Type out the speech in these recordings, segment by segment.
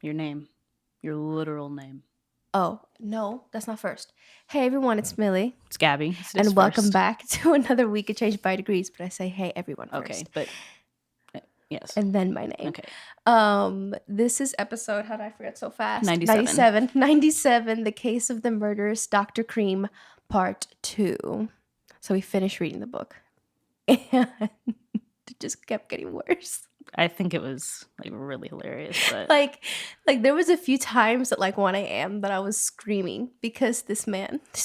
Your name. Your literal name. Oh, no, that's not first. Hey, everyone, it's Millie. It's Gabby. And welcome back to another week of Change by Degrees. But I say, hey, everyone first. Okay, but yes. And then my name. Okay. This is episode, how did I forget so fast? 97. 97, The Case of the Murderous Dr. Cream, Part 2. So we finished reading the book. And it just kept getting worse. I think it was like really hilarious, but like there was a few times at like 1 a.m. that I was screaming because this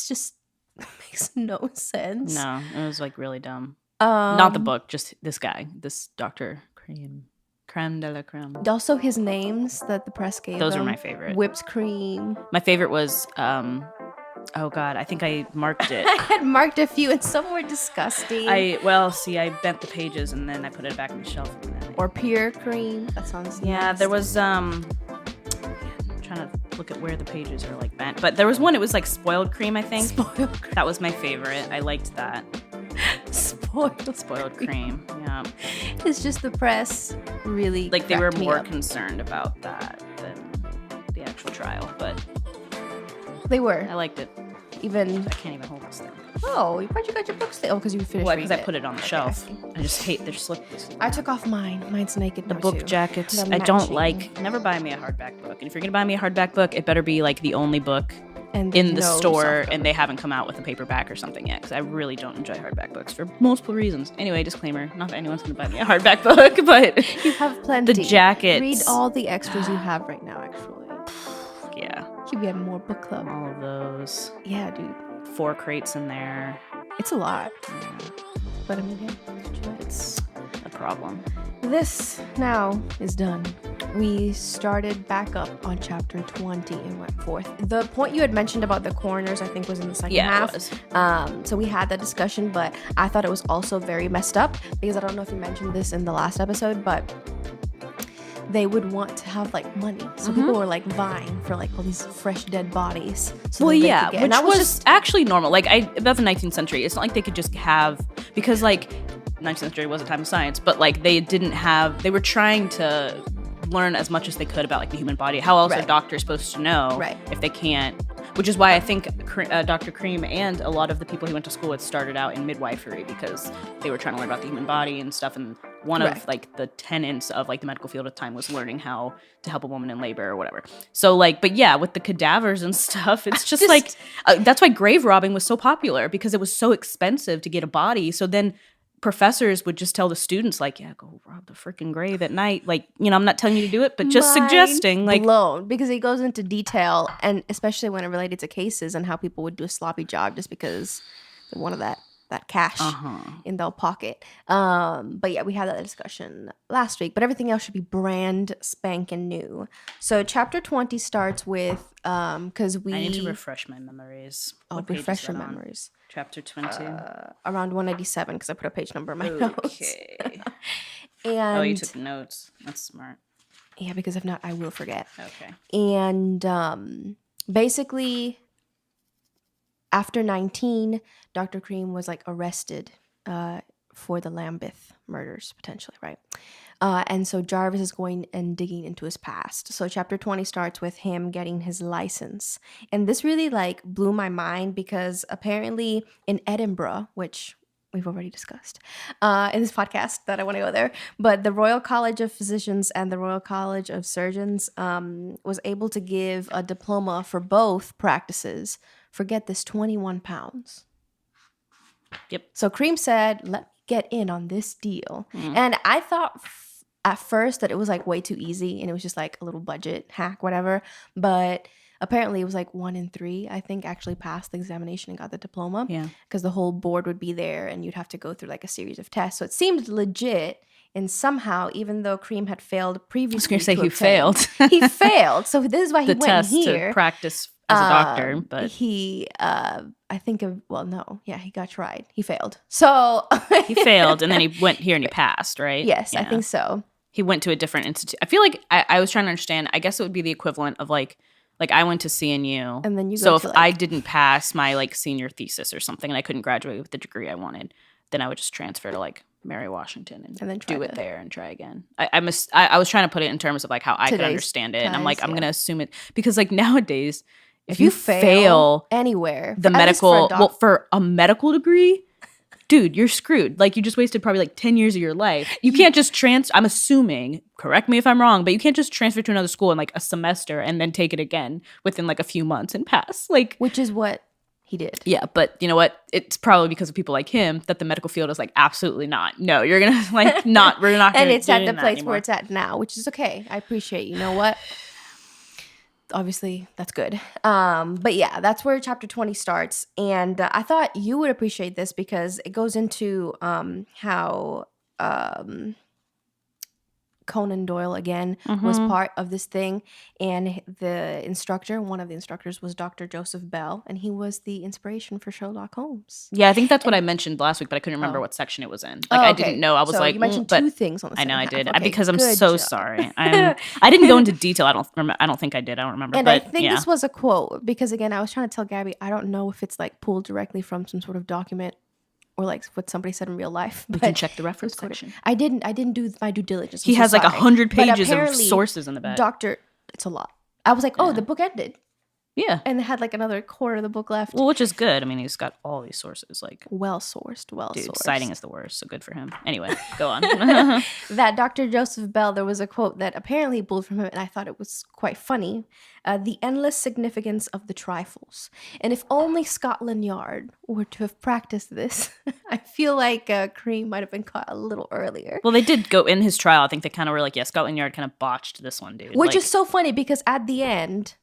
just makes no sense. No, it was like really dumb. Not the book, just this guy, this Dr. Cream. Creme de la creme. Also his names that the press gave Those him, are my favorite. Whipped cream. My favorite was oh god, I think I marked it. I had marked a few and some were disgusting. I bent the pages and then I put it back on the shelf. Or pure cream. That sounds nice. There was I'm trying to look at where the pages are like bent. But there was one, it was like spoiled cream, I think. Spoiled cream. That was my favorite. I liked that. Spoiled cream. Yeah. It's just the press really like they were more concerned about that than the actual trial, but they were. I liked it. Even I can't even hold this thing. Oh, why'd you got your books there? Oh, because you finished. Well, because I put it on the shelf. I just hate their slippers. I took off mine. Mine's naked. The book jackets. I don't like. Never buy me a hardback book. And if you're gonna buy me a hardback book, it better be like the only book in the store, and they haven't come out with a paperback or something yet. Because I really don't enjoy hardback books for multiple reasons. Anyway, disclaimer: not that anyone's gonna buy me a hardback book, but you have plenty. The jackets. Read all the extras you have right now. Actually, yeah. Keep getting more book club. All of those. Yeah, dude. 4 crates in there. It's a lot. Yeah. But I mean, yeah, it's a problem. This now is done. We started back up on chapter 20 and went forth. The point you had mentioned about the coroners, I think, was in the second half. It was. So we had that discussion, but I thought it was also very messed up because I don't know if you mentioned this in the last episode, but they would want to have like money, so people were like vying for like all these fresh dead bodies. So which was just actually normal. Like that's the 19th century. It's not like they could just have, because like 19th century was a time of science, but like they were trying to learn as much as they could about like the human body. How else are doctors supposed to know if they can't? Which is why I think Dr. Cream and a lot of the people he went to school with started out in midwifery, because they were trying to learn about the human body and stuff. And one of like the tenets of like the medical field at the time was learning how to help a woman in labor or whatever. So like, but yeah, with the cadavers and stuff, it's just like, that's why grave robbing was so popular, because it was so expensive to get a body. So then professors would just tell the students like, yeah, go rob the freaking grave at night. Like, you know, I'm not telling you to do it, but just suggesting. Like, blown, because he goes into detail, and especially when it related to cases and how people would do a sloppy job just because they wanted that cash in their pocket. But yeah, we had that discussion last week, but everything else should be brand spanking new. So chapter 20 starts with because I need to refresh my memories. Refresh your memories. Chapter 20. Around 187, because I put a page number in my notes. And you took notes. That's smart. Yeah, because if not, I will forget. Okay. And basically, after 19, Dr. Cream was like arrested for the Lambeth murders, potentially, right? And so Jarvis is going and digging into his past. So chapter 20 starts with him getting his license. And this really like blew my mind, because apparently in Edinburgh, which we've already discussed in this podcast, that I want to go there, but the Royal College of Physicians and the Royal College of Surgeons was able to give a diploma for both practices for, get this, 21 pounds. Yep. So Cream said, let me get in on this deal. And I thought at first that it was like way too easy and it was just like a little budget hack, whatever. But apparently it was like 1 in 3, I think, actually passed the examination and got the diploma. Yeah. Because the whole board would be there and you'd have to go through like a series of tests. So it seemed legit. And somehow, even though Cream had failed previously, I was going to say he failed. He failed. So this is why he went here. To practice as a doctor. But he, I think of, well, no. Yeah, he got tried. He failed. So he failed, and then he went here and he passed, right? Yes, yeah. I think so. He went to a different institute. I feel like I was trying to understand. I guess it would be the equivalent of like I went to CNU. And then you go so to if I didn't pass my like senior thesis or something and I couldn't graduate with the degree I wanted, then I would just transfer to like Mary Washington and then do it there and try again. I was trying to put it in terms of like how I could understand it, and I'm like, I'm gonna assume it because like nowadays, if you fail anywhere, the medical, for a medical degree, dude, you're screwed. Like you just wasted probably like 10 years of your life. You can't just I'm assuming, correct me if I'm wrong, but you can't just transfer to another school in like a semester and then take it again within like a few months and pass. Like, which is what he did. Yeah, but you know what? It's probably because of people like him that the medical field is like, absolutely not. No, you're gonna like not. We're not. And it's at the place where it's at now, which is okay. I appreciate. You know what? Obviously, that's good. But yeah, that's where chapter 20 starts, and I thought you would appreciate this because it goes into how Conan Doyle again was part of this thing, and one of the instructors was Dr. Joseph Bell, and he was the inspiration for Sherlock Holmes. Yeah, I think that's what I mentioned last week, but I couldn't remember what section it was in. Like I didn't know. I was like, you mentioned two things on the. I know I did Okay, because I'm so sorry. I didn't go into detail. I don't think I did. I don't remember. And but, I think this was a quote because again, I was trying to tell Gabby, I don't know if it's like pulled directly from some sort of document or like what somebody said in real life. We can check the reference section. I didn't do my due diligence. He has like 100 pages of sources in the back. It's a lot. I was like, oh, the book ended. Yeah. And it had like another quarter of the book left. Well, which is good. I mean, he's got all these sources. Like well-sourced. Dude, citing is the worst, so good for him. Anyway, go on. That Dr. Joseph Bell, there was a quote that apparently he pulled from him, and I thought it was quite funny. The endless significance of the trifles. And if only Scotland Yard were to have practiced this, I feel like Cream might have been caught a little earlier. Well, they did go in his trial. I think they kind of were like, yeah, Scotland Yard kind of botched this one, dude. Which is so funny because at the end,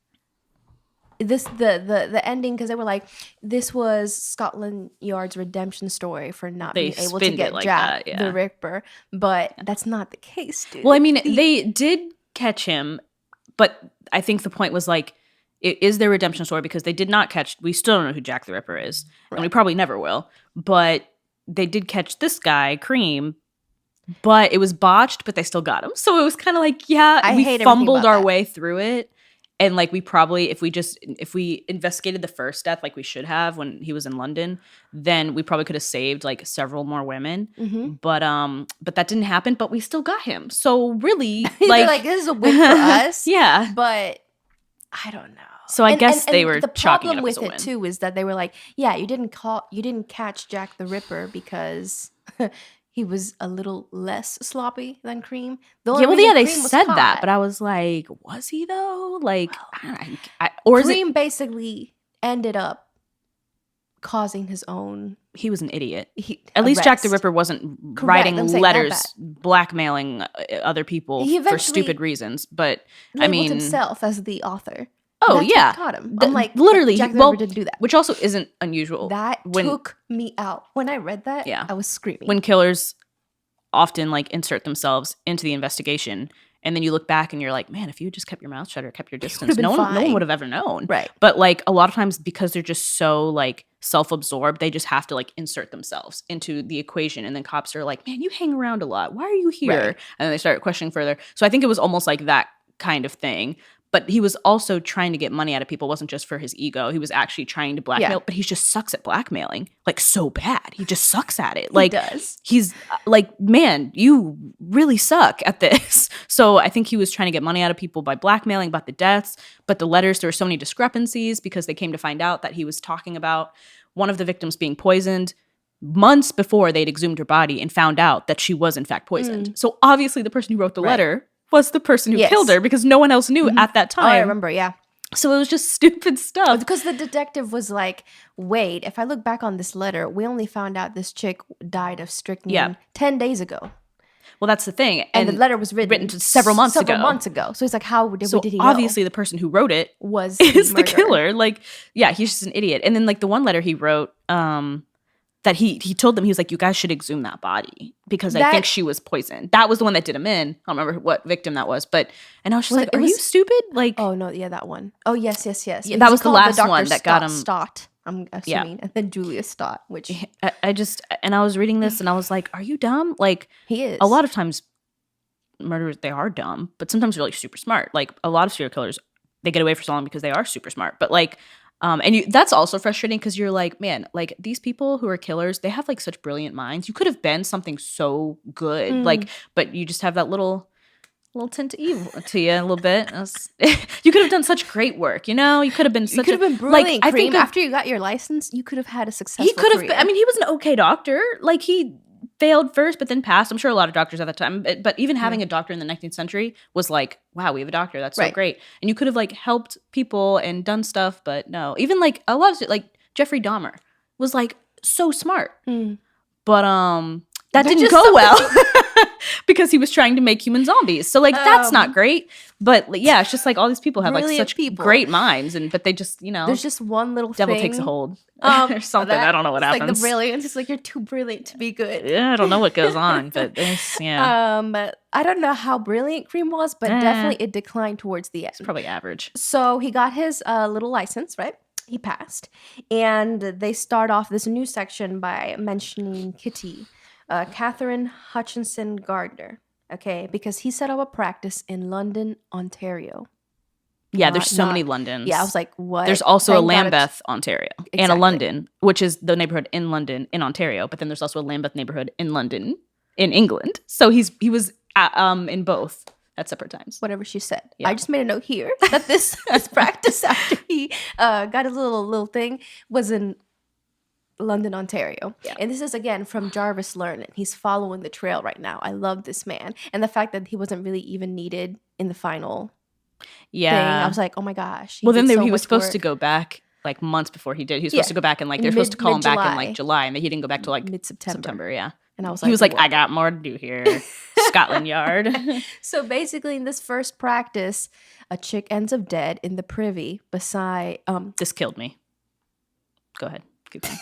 the ending, because they were like, this was Scotland Yard's redemption story for not being able to get Jack the Ripper, but that's not the case, dude. Well, I mean, they did catch him, but I think the point was like, it is their redemption story because they did not catch. We still don't know who Jack the Ripper is, and we probably never will. But they did catch this guy, Cream. But it was botched, but they still got him. So it was kind of like, yeah, we fumbled our way through it. And like we probably, if we investigated the first death like we should have when he was in London, then we probably could have saved like several more women. Mm-hmm. But that didn't happen. But we still got him. So really, like this is a win for us. Yeah, but I don't know. So I guess they were the chalking problem it up with as a win. it too is that they were like, yeah, you didn't catch Jack the Ripper because he was a little less sloppy than Cream. They said that, but I was like, was he though? Like, Cream basically ended up causing his own. He was an idiot. At least Jack the Ripper wasn't writing letters, blackmailing other people for stupid reasons. But I mean, himself as the author. Oh, that's what caught him. I'm like, literally, Jack the Ripper didn't do that. Which also isn't unusual. That took me out. When I read that, I was screaming. When killers often like insert themselves into the investigation, and then you look back and you're like, man, if you just kept your mouth shut or kept your distance, no one would have ever known. Right. But like a lot of times because they're just so like self-absorbed, they just have to like insert themselves into the equation. And then cops are like, man, you hang around a lot. Why are you here? Right. And then they start questioning further. So I think it was almost like that kind of thing. But he was also trying to get money out of people. It wasn't just for his ego. He was actually trying to blackmail. But he just sucks at blackmailing. Like, so bad. He just sucks at it. Like, he does. He's like, man, you really suck at this. So I think he was trying to get money out of people by blackmailing about the deaths. But the letters, there were so many discrepancies because they came to find out that he was talking about one of the victims being poisoned months before they'd exhumed her body and found out that she was in fact poisoned. So obviously the person who wrote the letter was the person who killed her because no one else knew at that time. Oh, I remember, yeah. So it was just stupid stuff. Because the detective was like, wait, if I look back on this letter, we only found out this chick died of strychnine 10 days ago. Well, that's the thing. And the letter was written several months ago. So it's like, how did he know? Obviously the person who wrote it is the killer. Like, yeah, he's just an idiot. And then like the one letter he wrote, that he told them, he was like, you guys should exhume that body because I think she was poisoned. That was the one that did him in. I don't remember what victim that was, but and I was just like, are you stupid? Like, oh no, yeah, that one. Oh yes. Yeah, that was the last one that got him. Stott, I'm assuming, and then Julia Stott, which I was reading this and I was like, are you dumb? Like, he is. A lot of times, murderers, they are dumb, but sometimes they're like super smart. Like a lot of serial killers, they get away for so long because they are super smart. But like, That's also frustrating because you're like, man, like these people who are killers, they have like such brilliant minds. You could have been something so good, like, but you just have that little tint of evil to you a little bit. You could have done such great work, you know. You could have been You could have been brilliant. I think after you got your license, you could have had a successful. He could have. Career. I mean, he was an okay doctor. Like he failed first, but then passed. I'm sure a lot of doctors at that time. But even having a doctor in the 19th century was like, wow, we have a doctor. That's so great. And you could have like helped people and done stuff, but no. Even like a lot of like Jeffrey Dahmer was like so smart, but that didn't go well. Because he was trying to make human zombies. So, like, that's not great. But, yeah, it's just like all these people have, like, such great minds. But they just, you know. There's just one little devil thing. takes a hold. Or something. I don't know what happens. Like the brilliance. It's like, you're too brilliant to be good. Yeah, I don't know what goes on. But, yeah. I don't know how brilliant Cream was, but definitely it declined towards the end. It's probably average. So, he got his little license, right? He passed. And they start off this new section by mentioning Kitty. Catherine Hutchinson Gardner, okay, because he set up a practice in London, Ontario. Yeah, there's so many Londons. Yeah, I was like, what? There's also a Lambeth, Ontario, and a London, which is the neighborhood in London, in Ontario. But then there's also a Lambeth neighborhood in London, in England. So he was in both at separate times. Whatever she said. Yeah. I just made a note here that this practice after he got his little thing was in London, Ontario. Yeah. And this is, again, from Jarvis Learning. He's following the trail right now. I love this man. And the fact that he wasn't really even needed in the final thing. I was like, oh my gosh. Well, then he was supposed to go back like months before he did. He was supposed to go back and like, they're supposed to call him back in like July. And then he didn't go back till like September. Yeah. And I was like, he was like, I got more to do here. Scotland Yard. So basically in this first practice, a chick ends up dead in the privy beside... This killed me. Go ahead. Keep going.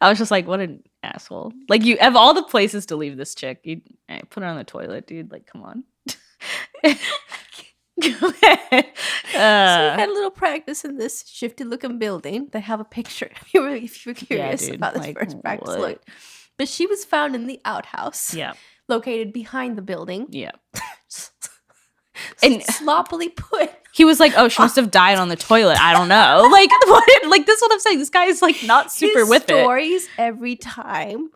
I was just like, what an asshole. Like, you have all the places to leave this chick. You put her on the toilet, dude. Like, come on. So we had a little practice in this shifty-looking building. They have a picture if you're curious about this first practice look. But she was found in the outhouse. Yeah. Located behind the building. Yeah. And sloppily put. He was like, oh, she must have died on the toilet. I don't know. Like, what? Like, this is what I'm saying. This guy is like not super with it. Stories every time.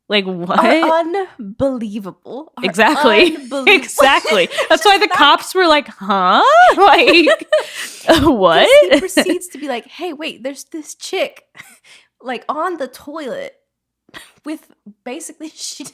Like, what? Are unbelievable. Exactly. Exactly. That's why the cops were like, huh? Like, what? He proceeds to be like, hey, wait, there's this chick like on the toilet with basically she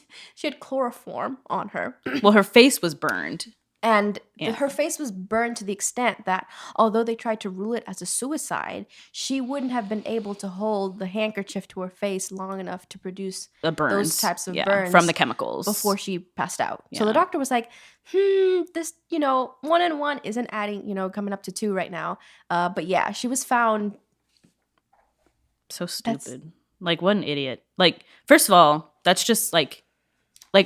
had chloroform on her. Well, her face was burned. And her face was burned to the extent that although they tried to rule it as a suicide, she wouldn't have been able to hold the handkerchief to her face long enough to produce the burns, those types of burns from the chemicals before she passed out. Yeah. So the doctor was like, this, 1 and 1 isn't adding, coming up to 2 right now. But yeah, she was found. So stupid. Like, what an idiot. Like, first of all, that's just like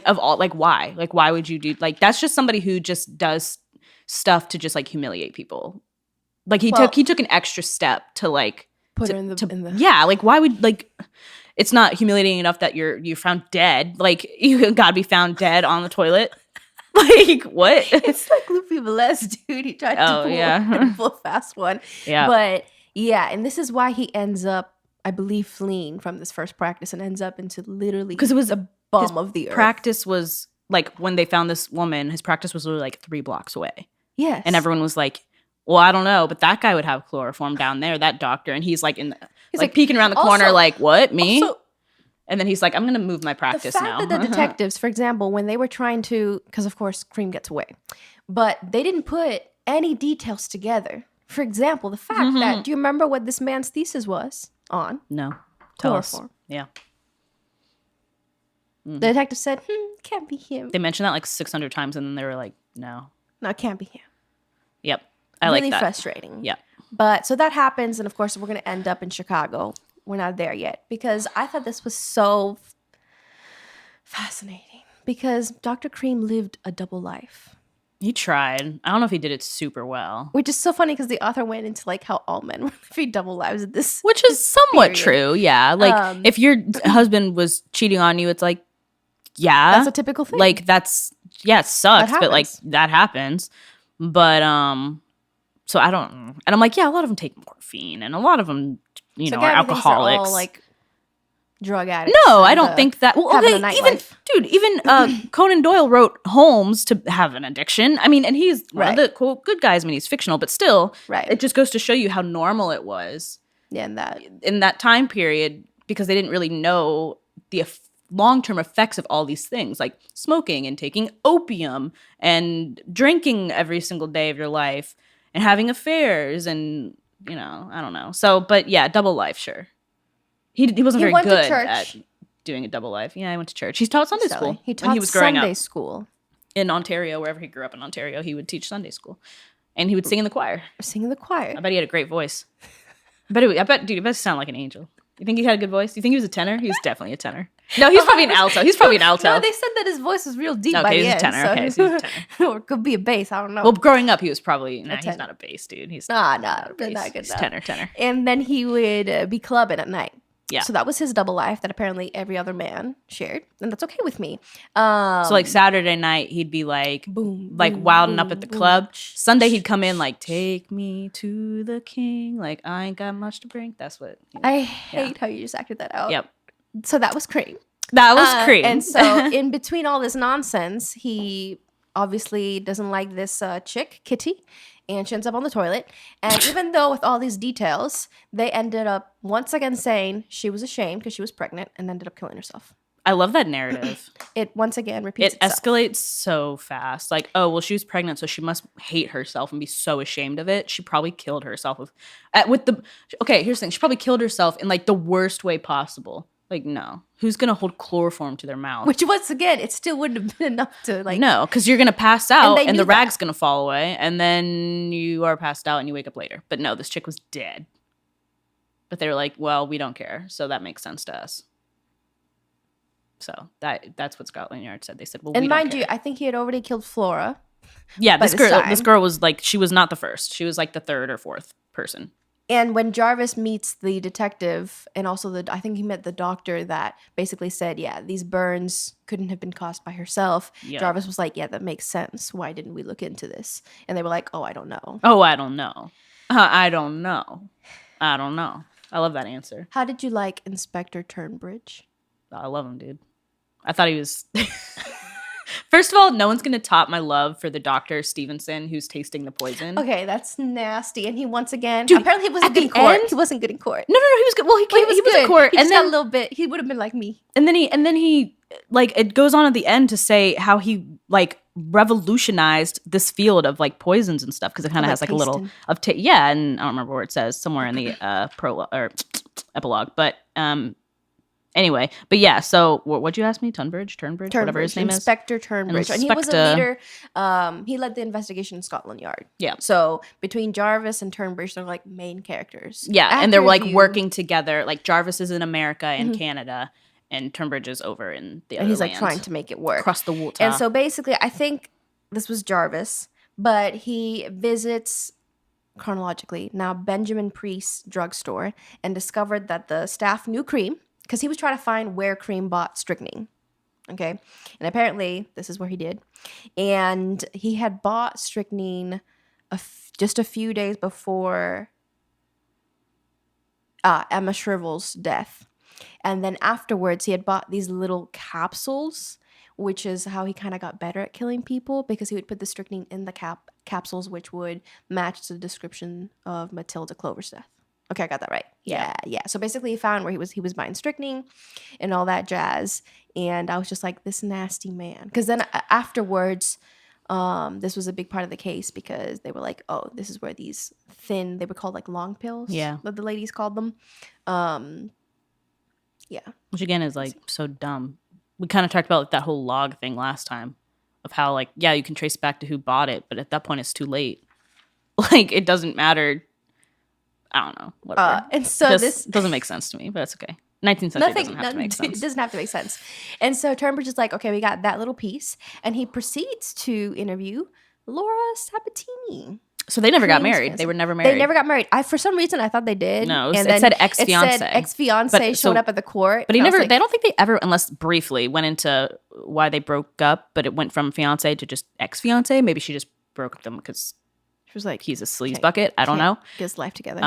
of all, like, why? Like, why would you do, like, that's just somebody who just does stuff to just, like, humiliate people. Like, he took an extra step to, like, put her in the yeah, like, why would, like, it's not humiliating enough that you're found dead. Like, you gotta be found dead on the toilet. Like, what? It's like Luffy Velez, dude. He tried to pull a fast one. Yeah. But, yeah, and this is why he ends up, I believe, fleeing from this first practice and ends up into literally because it was a bum of the earth. Practice was like when they found this woman, his practice was literally like 3 blocks away. Yes. And everyone was like, well, I don't know, but that guy would have chloroform down there, that doctor. And he's like he's like peeking around the corner like, what, me? And then he's like, I'm going to move my practice now. The fact that the detectives, for example, when they were trying to, because of course Cream gets away, but they didn't put any details together. For example, the fact that, do you remember what this man's thesis was on? No. Tell chloroform. Us. Yeah. The detective said, can't be him. They mentioned that like 600 times, and then they were like, no, it can't be him. Yep. I like that. Really frustrating. Yeah. But so that happens, and of course, we're going to end up in Chicago. We're not there yet, because I thought this was so fascinating, because Dr. Cream lived a double life. He tried. I don't know if he did it super well. Which is so funny because the author went into like how all men living double lives at this. Which is somewhat true, yeah. Like if your husband was cheating on you, it's like, yeah. That's a typical thing. Like it sucks, but like that happens. But So I don't, and I'm like, yeah, a lot of them take morphine, and a lot of them, So are Gabby thinks they're alcoholics. all, like, drug addicts. No, I don't think that. Well, having a even Conan Doyle wrote Holmes to have an addiction. I mean, and he's one of the quote good guys. I mean, he's fictional, but still, it just goes to show you how normal it was. Yeah, in that time period, because they didn't really know the long-term effects of all these things, like smoking and taking opium and drinking every single day of your life and having affairs and I don't know. So, but yeah, double life, sure. He wasn't very good at doing a double life. Yeah, I went to church. He taught Sunday school. He taught Sunday school in Ontario, wherever he grew up in Ontario. He would teach Sunday school, and he would sing in the choir. I bet he had a great voice. I bet, dude, he must sound like an angel. You think he had a good voice? You think he was a tenor? He was definitely a tenor. No, he's probably an alto. No, they said that his voice was real deep by the end. Tenor. So he's a tenor. Or it could be a bass. I don't know. Well, growing up, he was probably he's not a bass dude. He's not good. He's tenor. And then he would be clubbing at night. Yeah. So that was his double life that apparently every other man shared, and that's okay with me. So like Saturday night, he'd be like, wilding up at the club. Sunday, he'd come in like, take me to the king. Like, I ain't got much to bring. That's what. I hate how you just acted that out. Yep. So that was Cream. And so in between all this nonsense, he obviously doesn't like this chick, Kitty. And she ends up on the toilet. And even though with all these details, they ended up once again saying she was ashamed because she was pregnant and ended up killing herself. I love that narrative. It once again repeats itself. It escalates so fast. Like, oh, well, she was pregnant, so she must hate herself and be so ashamed of it. She probably killed herself here's the thing. She probably killed herself in like the worst way possible. Like, no. Who's going to hold chloroform to their mouth? Which, once again, it still wouldn't have been enough to, like... No, because you're going to pass out, and the rag's going to fall away, and then you are passed out, and you wake up later. But no, this chick was dead. But they were like, well, we don't care, so that makes sense to us. So that's what Scotland Yard said. They said, well, we don't care. And mind you, I think he had already killed Flora. Yeah, this girl was like, she was not the first. She was like the third or fourth person. And when Jarvis meets the detective, and also I think he met the doctor that basically said, yeah, these burns couldn't have been caused by herself. Yeah. Jarvis was like, yeah, that makes sense. Why didn't we look into this? And they were like, oh, I don't know. I don't know. I don't know. I love that answer. How did you like Inspector Turnbridge? I love him, dude. I thought he was... First of all, no one's going to top my love for the Dr. Stevenson who's tasting the poison. Okay, that's nasty. And he once again, dude, apparently he wasn't good in court. He wasn't good in court. No, he was good. Well, he was in court. He just got a little bit. He would have been like me. And then he like, it goes on at the end to say how he like revolutionized this field of like poisons and stuff, because it kind of has like a little of and I don't remember where it says, somewhere in the prologue or epilogue, but anyway, but yeah, so what'd you ask me? Turnbridge, whatever his name is. Inspector Turnbridge. And he was a leader. He led the investigation in Scotland Yard. Yeah. So between Jarvis and Turnbridge, they're like main characters. Yeah, and they're like working together. Like Jarvis is in America and Canada, and Turnbridge is over in the other And he's like land, trying to make it work. Across the water. And so basically, I think this was Jarvis, but he visits... chronologically now Benjamin Priest's drugstore and discovered that the staff knew Cream, because he was trying to find where Cream bought strychnine. Okay. And apparently this is where he did. And he had bought strychnine just a few days before Emma Shrivel's death. And then afterwards he had bought these little capsules, which is how he kind of got better at killing people, because he would put the strychnine in the capsules, which would match the description of Matilda Clover's death. Okay, I got that right. Yeah. So basically he found where he was buying strychnine and all that jazz. And I was just like, this nasty man. Because then afterwards, this was a big part of the case, because they were like, oh, this is where these thin, they were called like long pills. Yeah. That the ladies called them. Yeah. Which again is like so dumb. We kind of talked about like that whole log thing last time of how like, yeah, you can trace back to who bought it, but at that point it's too late. Like, it doesn't matter. I don't know. Whatever. And so this doesn't make sense to me, but it's okay. 19th century doesn't have to make sense. It doesn't have to make sense. And so Turnbridge is like, okay, we got that little piece. And he proceeds to interview Laura Sabatini. So they never got married. They were never married. They never got married. For some reason, I thought they did. No, it said ex-fiance. It said ex-fiance showed up at the court. But I don't think they ever, unless briefly, went into why they broke up. But it went from fiance to just ex-fiance. Maybe she just broke them because She was like, he's a sleaze bucket. I don't know. Get his life together.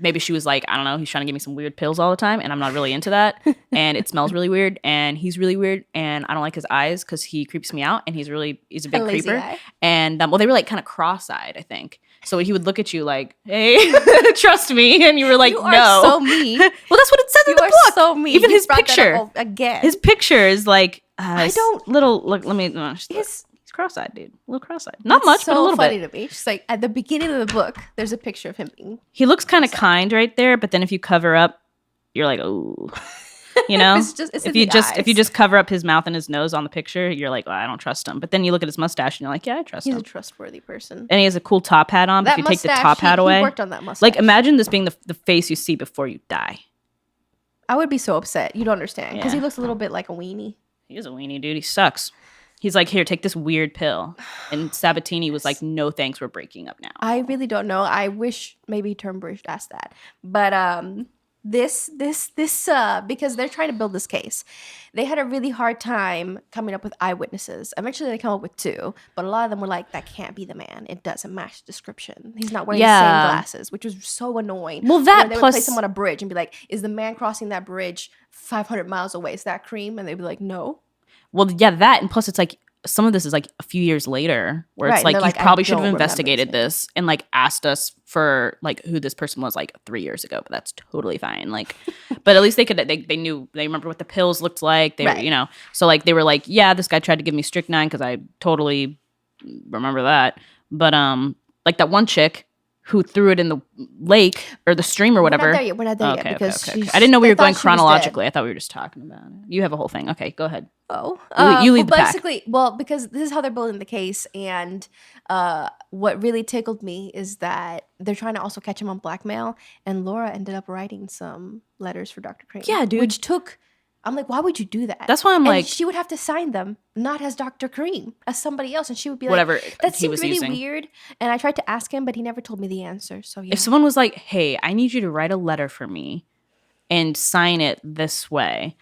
Maybe she was like, I don't know, he's trying to give me some weird pills all the time, and I'm not really into that. And it smells really weird, and he's really weird, and I don't like his eyes because he creeps me out, and he's a big creeper. Eye. And well, they were like kind of cross-eyed, I think. So he would look at you like, "Hey, trust me," and you were like, "You no." are so mean. Well, that's what it says in the book. You are so mean. Even his picture again. His picture is like, I don't little. Look, let me. He's cross-eyed, dude. A little cross-eyed. Not much, but a little bit. Funny to me. Just like at the beginning of the book, there's a picture of him being. He looks kind of kind right there, but then if you cover up, you're like, oh, you know. If you just cover up his mouth and his nose on the picture, you're like, I don't trust him. But then you look at his mustache and you're like, yeah, I trust him. He's a trustworthy person. And he has a cool top hat on. But if you take the top hat away, he worked on that mustache. Like imagine this being the face you see before you die. I would be so upset. You don't understand because he looks a little bit like a weenie. He is a weenie, dude. He sucks. He's like, here, take this weird pill. And Sabatini was like, no thanks, we're breaking up now. I really don't know. I wish maybe Turnbridge asked that. But this because they're trying to build this case. They had a really hard time coming up with eyewitnesses. Eventually they come up with 2, but a lot of them were like, that can't be the man. It doesn't match the description. He's not wearing the same glasses, which was so annoying. Well, that they would place him on a bridge and be like, is the man crossing that bridge 500 miles away? Is that Cream? And they'd be like, no. Well, yeah, that, and plus it's like some of this is like a few years later where it's like you probably should have investigated this and like asked us for like who this person was like 3 years ago, but that's totally fine. Like, but at least they remember what the pills looked like. They were, you know, so like they were like, yeah, this guy tried to give me strychnine because I totally remember that. But like that one chick who threw it in the lake or the stream or whatever. We're not there yet because okay. I didn't know we were going chronologically. I thought we were just talking about it. You have a whole thing. Okay, go ahead. Oh, you lead the pack. Basically, because this is how they're building the case, and what really tickled me is that they're trying to also catch him on blackmail, and Laura ended up writing some letters for Dr. Cream. Yeah, dude. Which took. I'm like, why would you do that? That's why I'm like, she would have to sign them, not as Dr. Cream, as somebody else, and she would be whatever like, that he was seemed really using. Weird. And I tried to ask him, but he never told me the answer. So yeah. If someone was like, hey, I need you to write a letter for me and sign it this way,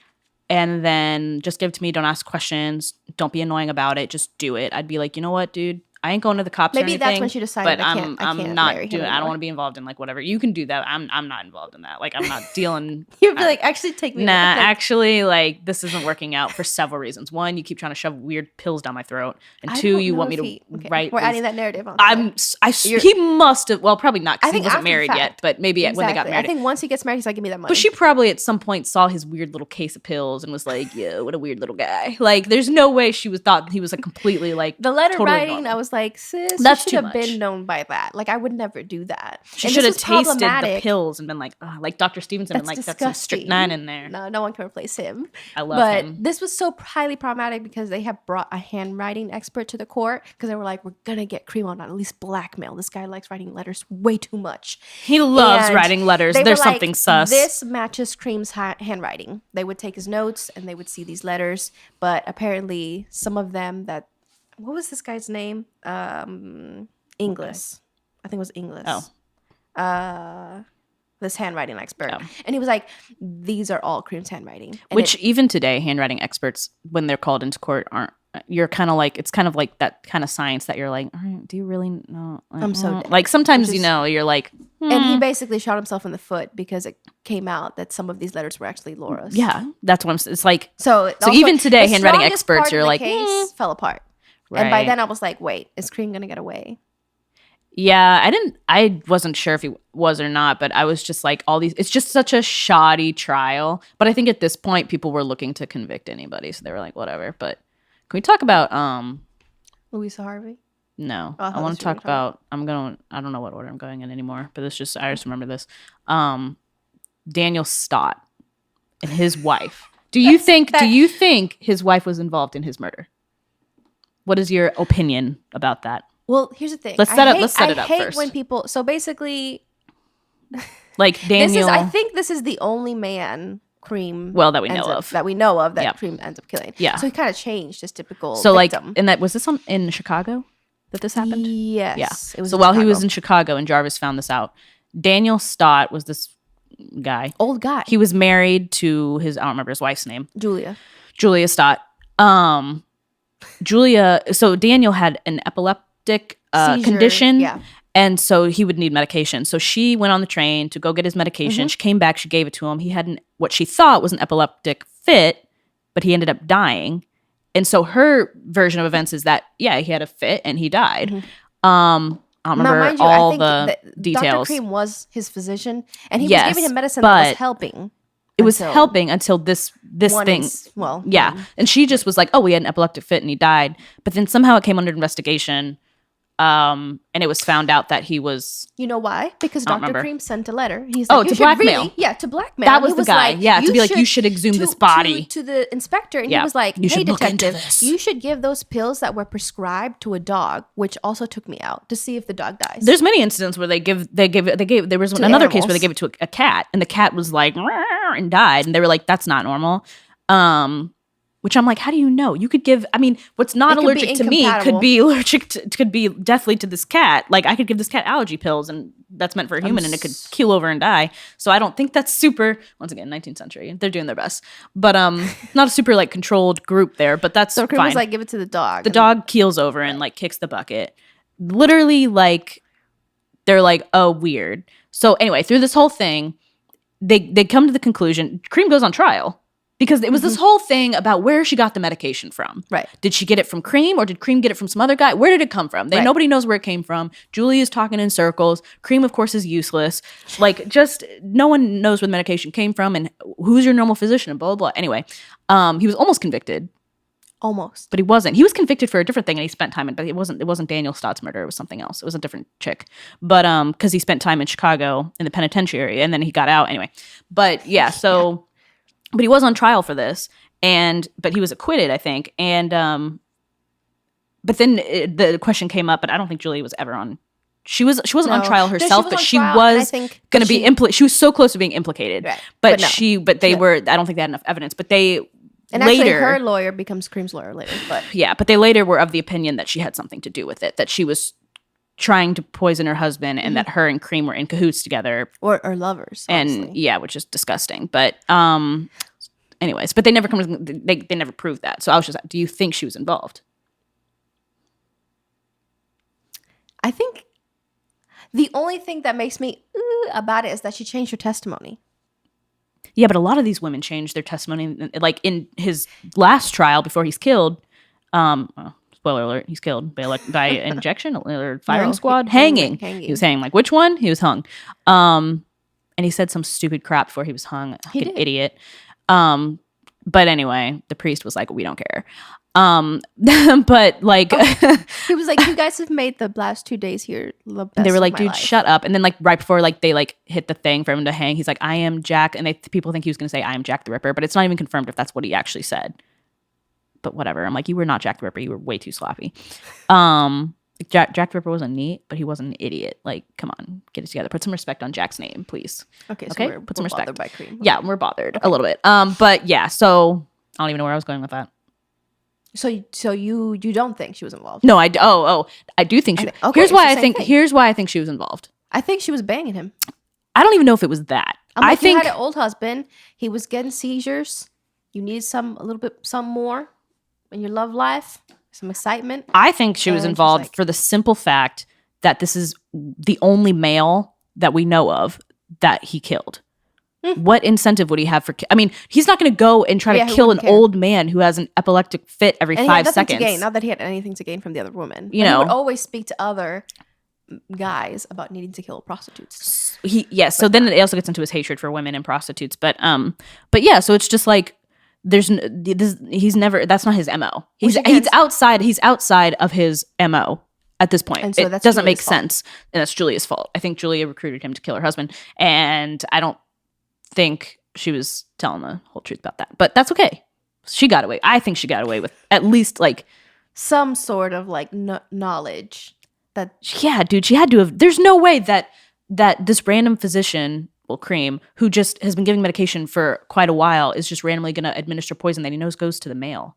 and then just give it to me, don't ask questions, don't be annoying about it, just do it, I'd be like, you know what, dude? I ain't going to the cops or anything. Maybe that's when she decided. But I'm not doing. I don't want to be involved in like whatever. You can do that. I'm not involved in that. Like I'm not dealing. You'd be like, actually, take me. Nah, actually, like this isn't working out for several reasons. One, you keep trying to shove weird pills down my throat, and 2, you want me to write. We're adding that narrative on. He must have. Well, probably not because he wasn't married yet. But maybe when they got married. I think once he gets married, he's like, give me that money. But she probably at some point saw his weird little case of pills and was like, yeah, what a weird little guy. Like, there's no way she thought he was a completely like the letter totally writing. Normal. I was like, sis. That's should have been known by that. Like I would never do that. She should have tasted the pills and been like Dr. Stevenson and like that's some strychnine in there. No one can replace him. I love him. But this was so highly problematic because they have brought a handwriting expert to the court because they were like, we're gonna get Cream on at least blackmail. This guy likes writing letters way too much. He loves writing letters. There's something sus. This matches Cream's handwriting. They would take his notes and they would see these letters, but apparently some of them that. What was this guy's name? Inglis. I think it was Inglis. Oh. This handwriting expert. Oh. And he was like, these are all Cream's handwriting. And which even today, handwriting experts, when they're called into court, aren't. You're kind of like, it's kind of like that kind of science that you're like, do you really know? I'm so dead. Like sometimes, you're like. And he basically shot himself in the foot because it came out that some of these letters were actually Laura's. Yeah, that's what it's like. So even today, handwriting experts are like. Case fell apart. Right. And by then I was like, wait, is Cream going to get away? Yeah, I wasn't sure if he was or not, but I was just like it's just such a shoddy trial. But I think at this point people were looking to convict anybody. So they were like, whatever. But can we talk about Louisa Harvey? No, I want to talk about, I don't know what order I'm going in anymore, but it's just, I just remember this. Daniel Stott and his wife. Do you think his wife was involved in his murder? What is your opinion about that? Well, here's the thing. Let's set it up I hate first. when people. So basically, like Daniel. I think this is the only man Cream. Well, that we know of that Cream ends up killing. Yeah. So he kind of changed his typical. So victim. Was this in Chicago that this happened? Yes. Yeah. It was so while he was in Chicago and Jarvis found this out, Daniel Stott was this guy, old guy. He was married to I don't remember his wife's name. Julia Stott. So Daniel had an epileptic Seizure, condition. yeah. And so he would need medication. So she went on the train to go get his medication. She came back. She gave it to him. He had what she thought was an epileptic fit, but he ended up dying. And so her version of events is that, yeah, he had a fit and he died. I don't remember all the details. Dr. Cream was his physician, and he Yes, was giving him medicine that was helping. It was helping until this thing. Yeah. And she just was like, oh, he had an epileptic fit and he died. But then somehow it came under investigation. And it was found out that he was. You know why? Because Dr. Cream sent a letter. He's like, to blackmail. To blackmail. That was the guy. Like, to be like, you should exhume this body. To the inspector. And he was like, hey, detective, you should give those pills that were prescribed to a dog, which also took me out to see if the dog dies. There's many incidents where there was another case where they gave it to a cat, and the cat was like, and died. And they were like, that's not normal. Which I'm like, how do you know? You could give, I mean, what's not allergic to me could be deathly to this cat. Like, I could give this cat allergy pills, and that's meant for a human, and it could keel over and die. So I don't think that's super, once again, 19th century. They're doing their best. But not a super, like, controlled group there, but that's fine. So was like, give it to the dog. The dog keels over and, like, kicks the bucket. Literally, like, they're like, oh, weird. So anyway, through this whole thing, they come to the conclusion, Cream goes on trial. Because it was this whole thing about where she got the medication from. Right. Did she get it from Cream, or did Cream get it from some other guy? Where did it come from? Nobody knows where it came from. Julie is talking in circles. Cream, of course, is useless. Like, just no one knows where the medication came from and who's your normal physician and blah, blah, blah. Anyway, he was almost convicted. Almost. But he wasn't. He was convicted for a different thing, and he spent time in, but it wasn't Daniel Stott's murder. It was something else. It was a different chick. But because he spent time in Chicago in the penitentiary, and then he got out anyway. But yeah, so... But he was on trial for this, but he was acquitted, I think. And but then the question came up, but I don't think Julie was ever on. She wasn't on trial herself, but she was going to be implicated. She was so close to being implicated, right. but they were. I don't think they had enough evidence. But they later, actually, her lawyer becomes Cream's lawyer later. But yeah, but they later were of the opinion that she had something to do with it. That she was trying to poison her husband, and that her and Cream were in cahoots together, or lovers, honestly. And yeah, which is disgusting. But anyways, but they never they never proved that. So I was just, do you think she was involved? I think the only thing that makes me about it is that she changed her testimony. Yeah, but a lot of these women changed their testimony. Like in his last trial before he's killed. Spoiler alert, he's killed by injection or firing squad. Hanging. He was hanging. Like, which one? He was hung. And he said some stupid crap before he was hung. Like an idiot. But anyway, the priest was like, we don't care. But like, he was like, you guys have made the last 2 days here the best. They were like, dude, life. Shut up. And then like right before like they like hit the thing for him to hang, he's like, I am Jack. And people think he was going to say, I am Jack the Ripper, but it's not even confirmed if that's what he actually said. But whatever. I'm like, you were not Jack the Ripper. You were way too sloppy. Jack the Ripper wasn't neat, but he wasn't an idiot. Like, come on, get it together. Put some respect on Jack's name, please. Okay, put some respect. By Cream. Yeah, we're bothered a little bit. But yeah, so I don't even know where I was going with that. So you don't think she was involved? No, I do think she. Okay, here's why I think she was involved. I think she was banging him. I don't even know if it was that. I think you had an old husband. He was getting seizures. You needed some more in your love life. Some excitement. I think she was involved for the simple fact that this is the only male that we know of that he killed. What incentive would he have for? I mean, he's not going to go and try to kill an old man who has an epileptic fit every 5 seconds. Not that he had anything to gain from the other woman. You know, he would always speak to other guys about needing to kill prostitutes. So then it also gets into his hatred for women and prostitutes. But yeah, so it's just like. He's never. That's not his MO. He's outside of his MO at this point. And so it doesn't make sense, and that's Julia's fault. I think Julia recruited him to kill her husband, and I don't think she was telling the whole truth about that. But that's okay. She got away. I think she got away with at least like some sort of like knowledge that. Yeah, dude, she had to have. There's no way that this random physician. Cream, who just has been giving medication for quite a while, is just randomly going to administer poison that he knows goes to the male.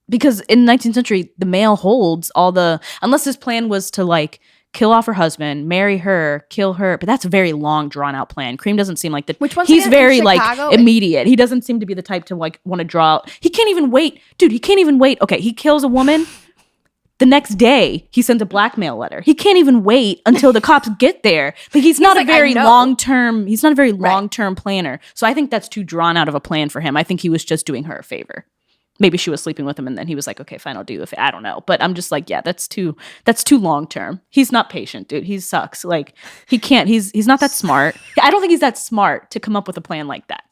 Because in the 19th century, the male holds all the... Unless his plan was to, like, kill off her husband, marry her, kill her. But that's a very long, drawn-out plan. Cream doesn't seem like the... He's very, like, immediate. He doesn't seem to be the type to, like, want to draw out... He can't even wait. Dude, he can't even wait. Okay, he kills a woman... The next day, he sends a blackmail letter. He can't even wait until the cops get there. Like he's not like, a very long-term. He's not a very long-term planner. So I think that's too drawn out of a plan for him. I think he was just doing her a favor. Maybe she was sleeping with him, and then he was like, "Okay, fine, I'll do it." I don't know, but I'm just like, yeah, that's too long-term. He's not patient, dude. He sucks. Like he can't. He's not that smart. I don't think he's that smart to come up with a plan like that.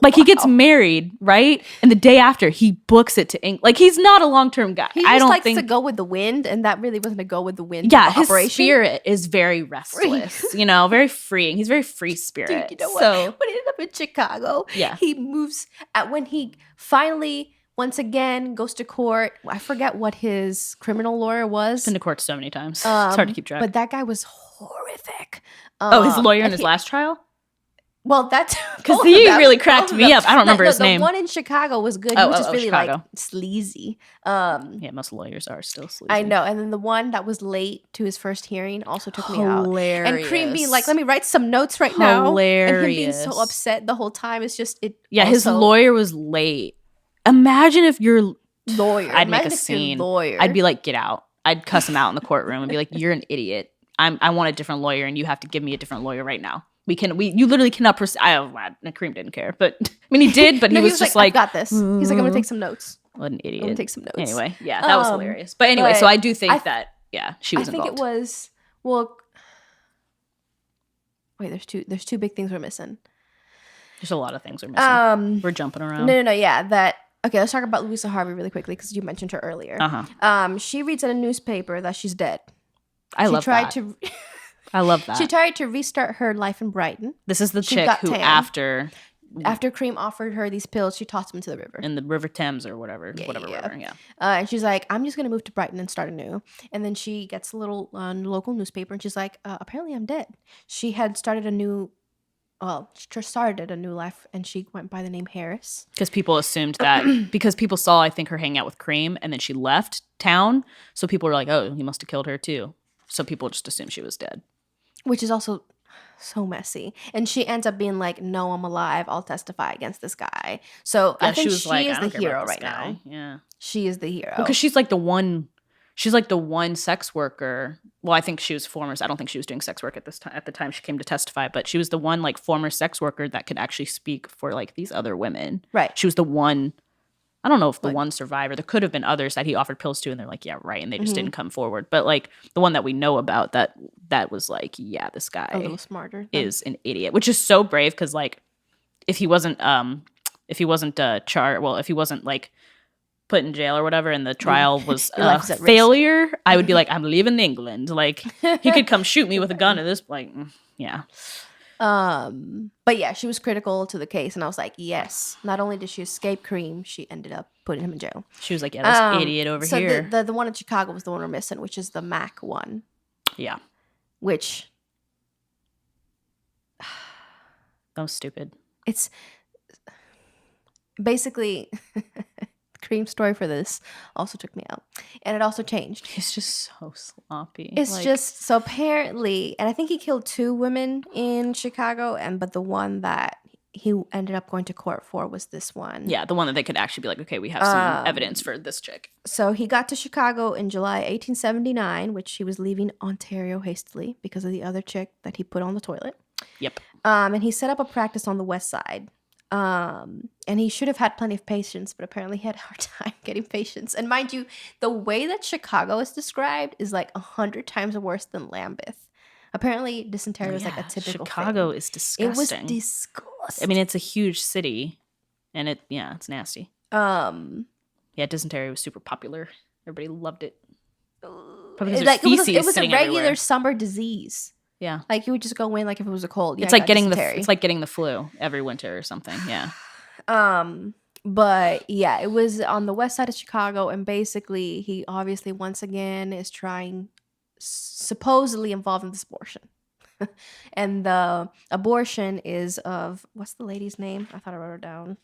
Like he gets married, right? And the day after, he books it to England. Like he's not a long-term guy. He just likes to go with the wind, and that really wasn't a go with the wind. Yeah, his spirit is very restless. You know, very freeing. He's very free spirit. Dude, you know what? So when he ended up in Chicago, he moves when he finally once again goes to court. I forget what his criminal lawyer was. Been to court so many times. It's hard to keep track. But that guy was horrific. His lawyer in his last trial. Well, that's because he really cracked me up. I don't remember his name. The one in Chicago was good. He was just really like sleazy. Yeah, most lawyers are still sleazy. I know. And then the one that was late to his first hearing also took me out. And Cream being like, "Let me write some notes right now." Hilarious. And him being so upset the whole time. It's just it. Yeah, also, his lawyer was late. Imagine if your lawyer. I'd make a scene. I'd be like, "Get out." I'd cuss him out in the courtroom and be like, "You're an idiot. I want a different lawyer, and you have to give me a different lawyer right now." You literally cannot proceed. Cream didn't care, but I mean, he did, but he was just like, "I got this." He's like, "I'm gonna take some notes." What an idiot! I'm gonna take some notes. Anyway, yeah, that was hilarious. But anyway, so I do think that she was involved. I think it was Wait, there's two big things we're missing. There's a lot of things we're missing. We're jumping around. No. Yeah, okay. Let's talk about Louisa Harvey really quickly because you mentioned her earlier. She reads in a newspaper that she's dead. I love that. I love that. She tried to restart her life in Brighton. This is the chick who after Cream offered her these pills, she tossed them into the river. In the River Thames or whatever. River, yeah. And she's like, "I'm just going to move to Brighton and start anew." And then she gets a little local newspaper and she's like, "Apparently I'm dead." She had started a new life and she went by the name Harris. Because people assumed that, because people saw, I think, her hanging out with Cream and then she left town. So people were like, "Oh, he must have killed her too." So people just assumed she was dead. Which is also so messy. And she ends up being like, "No, I'm alive. I'll testify against this guy." So I think she is the hero right now. Yeah. She is the hero. Because she's like the one sex worker. Well, I think she was former. I don't think she was doing sex work at the time she came to testify, but she was the one like former sex worker that could actually speak for like these other women. Right. She was the one. I don't know if the one survivor. There could have been others that he offered pills to, and they're like, "Yeah, right," and they just didn't come forward. But like the one that we know about, that was like, yeah, this guy a little smarter is an idiot, which is so brave because like if he wasn't if he wasn't like put in jail or whatever, and the trial was a failure, I would be like, "I'm leaving England." Like he could come shoot me with a gun at this point. Yeah. But yeah, she was critical to the case, and I was like, yes. Not only did she escape Cream, she ended up putting him in jail. She was like, "Yeah, this idiot over here." So the one in Chicago was the one we're missing, which is the Mac one. Yeah. Which that was stupid. It's basically Cream's story for this also took me out, and it also changed. He's just so sloppy. It's just so apparently, and I think he killed 2 women in Chicago, but the one that he ended up going to court for was this one. Yeah, the one that they could actually be like, "Okay, we have some evidence for this chick." So he got to Chicago in July 1879, which he was leaving Ontario hastily because of the other chick that he put on the toilet. Yep. And he set up a practice on the west side. And he should have had plenty of patience, but apparently he had a hard time getting patience. And mind you, the way that Chicago is described is like 100 times worse than Lambeth. Apparently dysentery was like a typical Chicago thing. Is disgusting. It was disgusting. I mean, it's a huge city, and it's nasty. Yeah, dysentery was super popular. Everybody loved it. Probably because it was a regular everywhere. Summer disease. Yeah, like you would just go in like if it was a cold. It's like getting the flu every winter or something. Yeah. But yeah, it was on the west side of Chicago, and basically he obviously once again is trying, supposedly involved in this abortion. And the abortion is of, what's the lady's name? I thought I wrote her down.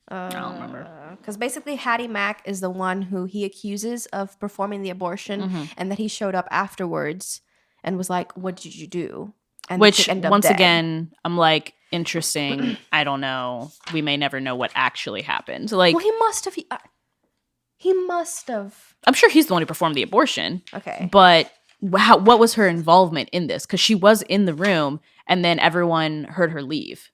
I don't remember. Because basically Hattie Mack is the one who he accuses of performing the abortion, and that he showed up afterwards and was like, "What did you do?" And which, once again, I'm like, interesting. I don't know. We may never know what actually happened. Like, well, he must have. He must have. I'm sure he's the one who performed the abortion. Okay. But what was her involvement in this? Because she was in the room, and then everyone heard her leave.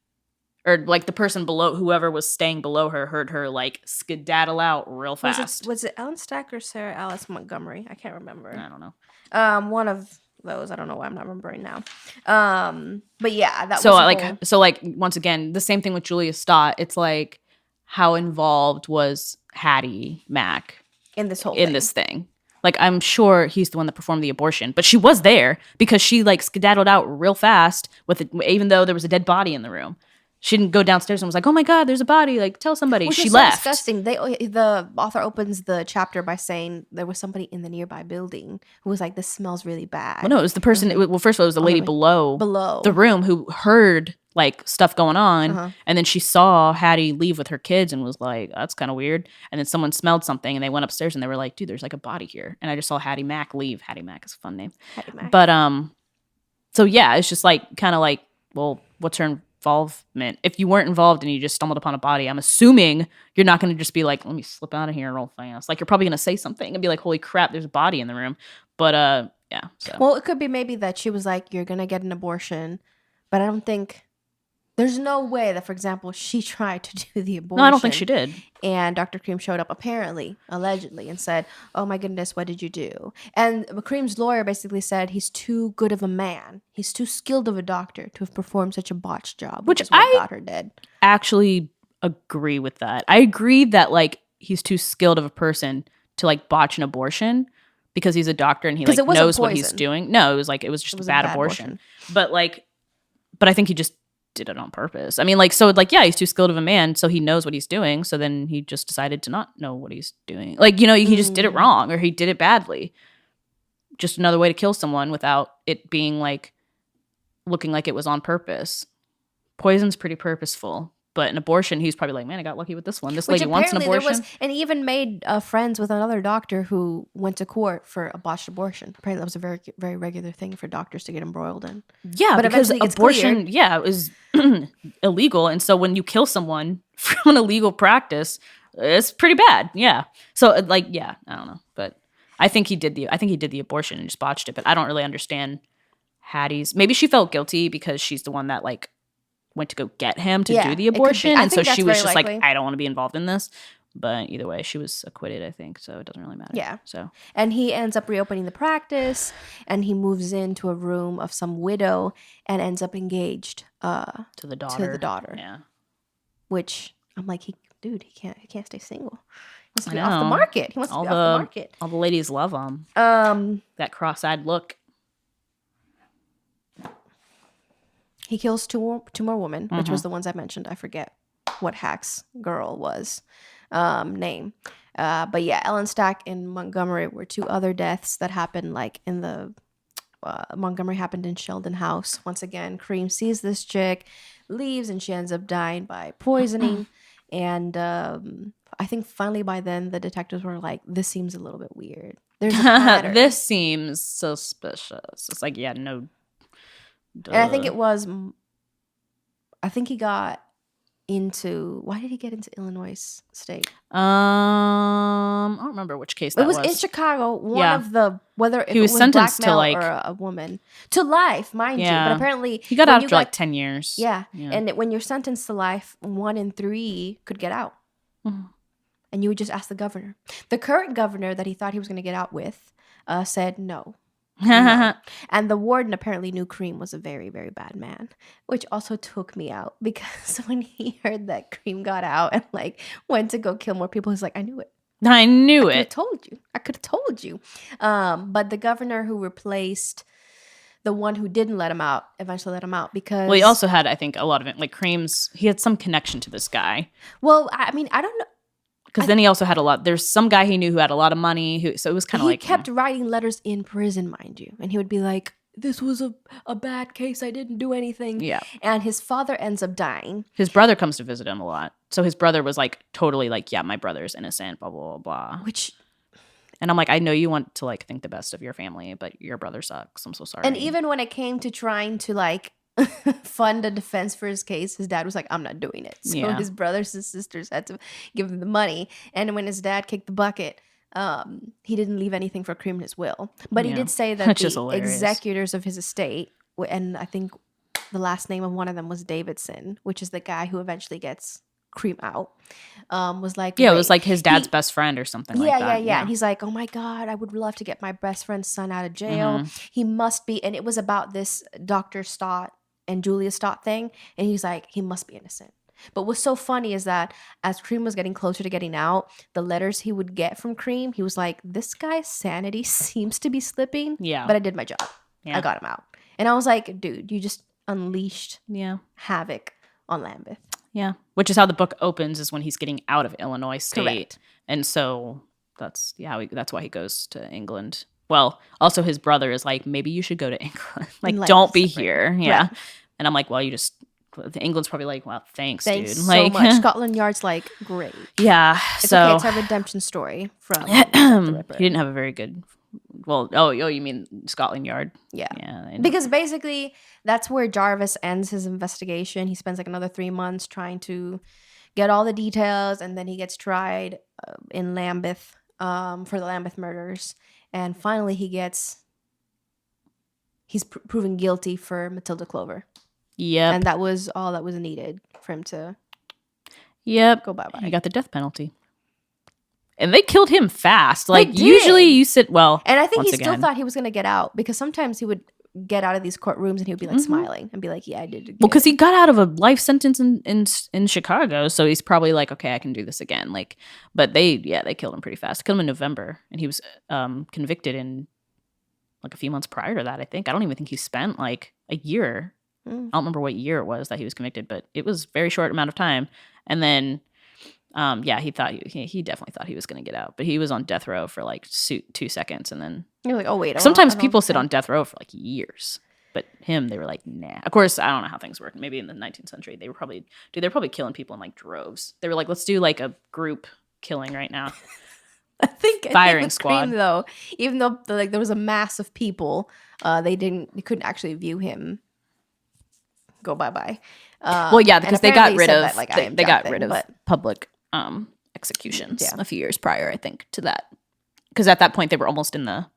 Or, like, the person below, whoever was staying below her, heard her, like, skedaddle out real fast. Was it Ellen Stack or Sarah Alice Montgomery? I can't remember. I don't know. One of those. I don't know why I'm not remembering now. But yeah, that so was like once again, the same thing with Julia Stott. It's like, how involved was Hattie Mack in this thing? Like, I'm sure he's the one that performed the abortion, but she was there because she, like, skedaddled out real fast with it, even though there was a dead body in the room. She didn't go downstairs and was like, "Oh my God, there's a body! Like, tell somebody." Which she is left. So disgusting. The author opens the chapter by saying there was somebody in the nearby building who was like, "This smells really bad." Well, no, it was the person. Well, first of all, it was the lady below the room who heard, like, stuff going on, and then she saw Hattie leave with her kids and was like, "That's kind of weird." And then someone smelled something, and they went upstairs and they were like, "Dude, there's like a body here." And I just saw Hattie Mack leave. Hattie Mack is a fun name. Hattie Mack. But so yeah, it's just like kind of like, well, what's her involvement? If you weren't involved and you just stumbled upon a body, I'm assuming you're not going to just be like, let me slip out of here real fast. Like, you're probably going to say something and be like, holy crap, there's a body in the room. But yeah. So. Well, it could be maybe that she was like, you're going to get an abortion, but I don't think there's no way that, for example, she tried to do the abortion. No, I don't think she did. And Dr. Cream showed up apparently, allegedly, and said, "Oh my goodness, what did you do?" And Cream's lawyer basically said he's too good of a man. He's too skilled of a doctor to have performed such a botched job, which is what got her dead. Actually agree with that. I agree that, like, he's too skilled of a person to, like, botch an abortion because he's a doctor and he, like, knows what he's doing. No, it was just a bad abortion. But, like, I think he just did it on purpose. I mean, like, so, like, yeah, he's too skilled of a man, so he knows what he's doing. So then he just decided to not know what he's doing. Like, you know, he just did it wrong, or he did it badly. Just another way to kill someone without it being, like, looking like it was on purpose. Poison's pretty purposeful, but an abortion, he's probably like, man, I got lucky with this one. This lady wants an abortion. And he even made friends with another doctor who went to court for a botched abortion. Apparently that was a very, very regular thing for doctors to get embroiled in. Yeah, but because abortion, is illegal. And so when you kill someone from an illegal practice, it's pretty bad. Yeah. So, like, yeah, I don't know. But I think he did the abortion and just botched it. But I don't really understand Hattie's. Maybe she felt guilty because she's the one that, like, went to go get him to do the abortion, and so she was just like, I don't want to be involved in this. But either way, she was acquitted, I think, so it doesn't really matter. Yeah. So, and he ends up reopening the practice, and he moves into a room of some widow and ends up engaged to the daughter. Yeah. Which I'm like, he can't stay single. He wants to be off the market. He wants to be off the market. All the ladies love him. That cross-eyed look. He kills two more women, which was the ones I mentioned. I forget what Hack's girl was name. But yeah, Ellen Stack and Montgomery were two other deaths that happened, like, in the Montgomery happened in Sheldon House. Once again, Cream sees this chick, leaves, and she ends up dying by poisoning. And I think finally by then the detectives were like, this seems a little bit weird. There's a pattern. This seems suspicious. It's like, yeah, no. Duh. And I think he got into, why did he get into Illinois State? I don't remember which case that was. It was in Chicago. Whether he was sentenced to, like, or a woman to life, mind you. But apparently he got out after like 10 years. Yeah. And when you're sentenced to life, 1 in 3 could get out. Mm-hmm. And you would just ask the governor. The current governor that he thought he was going to get out with said no. No. And the warden apparently knew Cream was a very, very bad man, which also took me out, because when he heard that Cream got out and, like, went to go kill more people, he's like, I knew it. I could have told you. I could have told you. But the governor who replaced the one who didn't let him out eventually let him out because... Well, he also had, I think, a lot of it. Like, Cream's... He had some connection to this guy. Well, I mean, I don't know. Because then he also had a lot... There's some guy he knew who had a lot of money. So it was kind of like... He kept writing letters in prison, mind you. And he would be like, this was a bad case. I didn't do anything. Yeah. And his father ends up dying. His brother comes to visit him a lot. So his brother was, like, totally like, yeah, my brother's innocent, blah, blah, blah, blah. And I'm like, I know you want to, like, think the best of your family, but your brother sucks. I'm so sorry. And even when it came to trying to, like, fund a defense for his case, his dad was like, I'm not doing it. So his brothers and sisters had to give him the money. And when his dad kicked the bucket, he didn't leave anything for Cream in his will. But he did say that the executors of his estate, and I think the last name of one of them was Davidson, which is the guy who eventually gets Cream out, was like, it was like his dad's best friend or something like that. Yeah. And he's like, oh my God, I would love to get my best friend's son out of jail. He must be. And it was about this Dr. Stott and Julia Stott thing. And he's like, he must be innocent. But what's so funny is that as Cream was getting closer to getting out, the letters he would get from Cream, he was like, this guy's sanity seems to be slipping. Yeah. But I did my job. Yeah. I got him out. And I was like, dude, you just unleashed havoc on Lambeth. Yeah, which is how the book opens, is when he's getting out of Illinois State. Correct. And so that's why he goes to England. Well, also his brother is like, maybe you should go to England. Like, don't be here. Yeah. Right. And I'm like, well, England's probably like, well, thanks dude. So like, much. Scotland Yard's like, great. Yeah. It's okay. It's a redemption story from the Ripper. He didn't have a very good... Well, you mean Scotland Yard? Yeah. Because basically, that's where Jarvis ends his investigation. He spends like another 3 months trying to get all the details, and then he gets tried in Lambeth for the Lambeth murders. And finally, he's proven guilty for Matilda Clover. Yep. And that was all that was needed for him to go bye-bye. He got the death penalty. And they killed him fast. Like, usually you sit, well, and I think he still thought he was going to get out, because sometimes he would get out of these courtrooms and he would be like smiling and be like, yeah, I did it. Well, because he got out of a life sentence in Chicago. So he's probably like, okay, I can do this again. Like, but they killed him pretty fast. They killed him in November, and he was convicted in like a few months prior to that, I think. I don't even think he spent like a year. I don't remember what year it was that he was convicted, but it was a very short amount of time. And then he thought he definitely thought he was going to get out, but he was on death row for like 2 seconds, and then you're like, oh wait. Sometimes people sit on death row for like years, but him, they were like, nah. Of course, I don't know how things work. Maybe in the 19th century, they were probably killing people in like droves. They were like, let's do like a group killing right now. I think firing squad. Cream, though, even though like there was a mass of people, they couldn't actually view him go bye-bye. Because they got rid of they got rid of public executions a few years prior, I think, to that, because at that point they were almost in the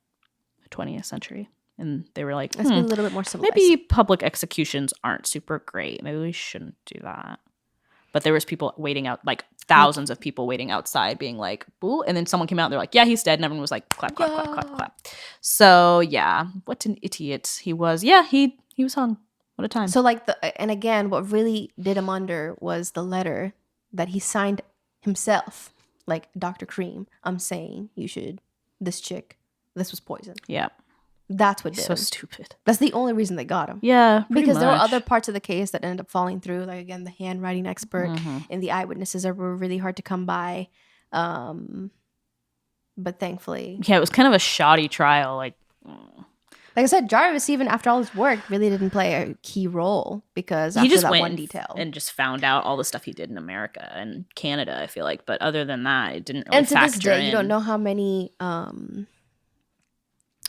20th century, and they were like, let's be a little bit more civilized. Maybe public executions aren't super great. Maybe we shouldn't do that. But there was people waiting out, like thousands of people waiting outside, being like, "Boo!" And then someone came out, and they're like, "Yeah, he's dead," and everyone was like, "Clap, clap, clap, clap, clap." So what an idiot he was. Yeah, he was hung. What a time. So and again, what really did him under was the letter that he signed himself, like, Dr. Cream, I'm saying this was poison. Yeah. That's what did so him. Stupid. That's the only reason they got him. Yeah, because there were other parts of the case that ended up falling through, like, again, the handwriting expert and the eyewitnesses were really hard to come by. But thankfully... Yeah, it was kind of a shoddy trial, like I said, Jarvis, even after all his work, really didn't play a key role, because he just that went one detail and just found out all the stuff he did in America and Canada, I feel like. But other than that, it didn't really factor in. And to this day, you don't know how many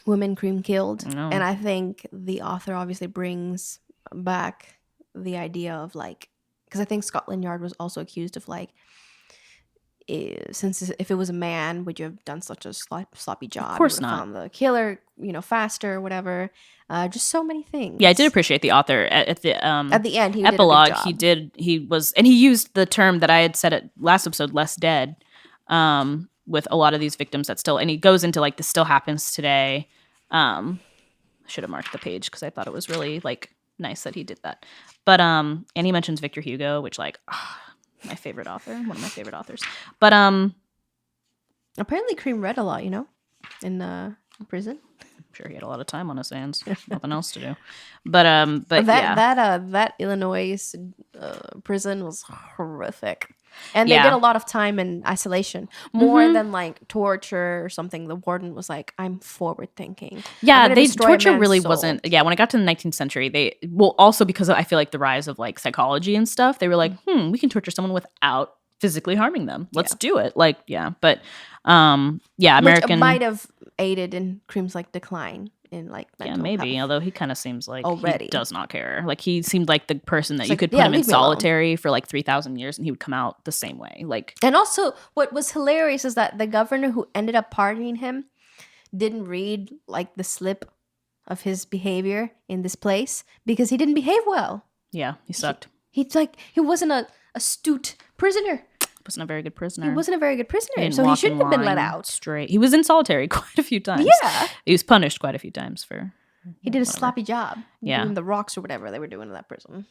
women Cream killed. No. And I think the author obviously brings back the idea of, like, because I think Scotland Yard was also accused of, like, since if it was a man, would you have done such a sloppy job? Of course not. Found the killer, faster, or whatever. Just so many things. Yeah, I did appreciate the author at the end. He epilogue. He used the term that I had said at last episode, "less dead," with a lot of these victims that still, and he goes into like this still happens today. I should have marked the page because I thought it was really like nice that he did that. But and he mentions Victor Hugo, which like. My favorite author, one of my favorite authors. But apparently Cream read a lot, in prison. I'm sure he had a lot of time on his hands, nothing else to do. But that Illinois prison was horrific, and they did a lot of time in isolation, more than like torture or something. The warden was like, "I'm forward thinking." Yeah, torture really wasn't. Yeah, when I got to the 19th century, also because I feel like the rise of like psychology and stuff, they were like, we can torture someone without physically harming them. Let's do it. Like, but American which might have aided in Cream's like decline in like Yeah, mental maybe. health. Although he kind of seems like Already. he does not care. Like he seemed like the person that It's you like, could put yeah, him in leave me alone. solitary for like 3,000 years and he would come out the same way. Like, And also, what was hilarious is that the governor who ended up pardoning him didn't read like the slip of his behavior in this place because he didn't behave well. yeah, he sucked. He wasn't a astute prisoner. Wasn't a very good prisoner. He wasn't a very good prisoner, didn't so he walk in shouldn't have been let line out. straight. He was in solitary quite a few times. Yeah. He was punished quite a few times for. He did a whatever. sloppy job. Yeah. Doing the rocks or whatever they were doing in that prison.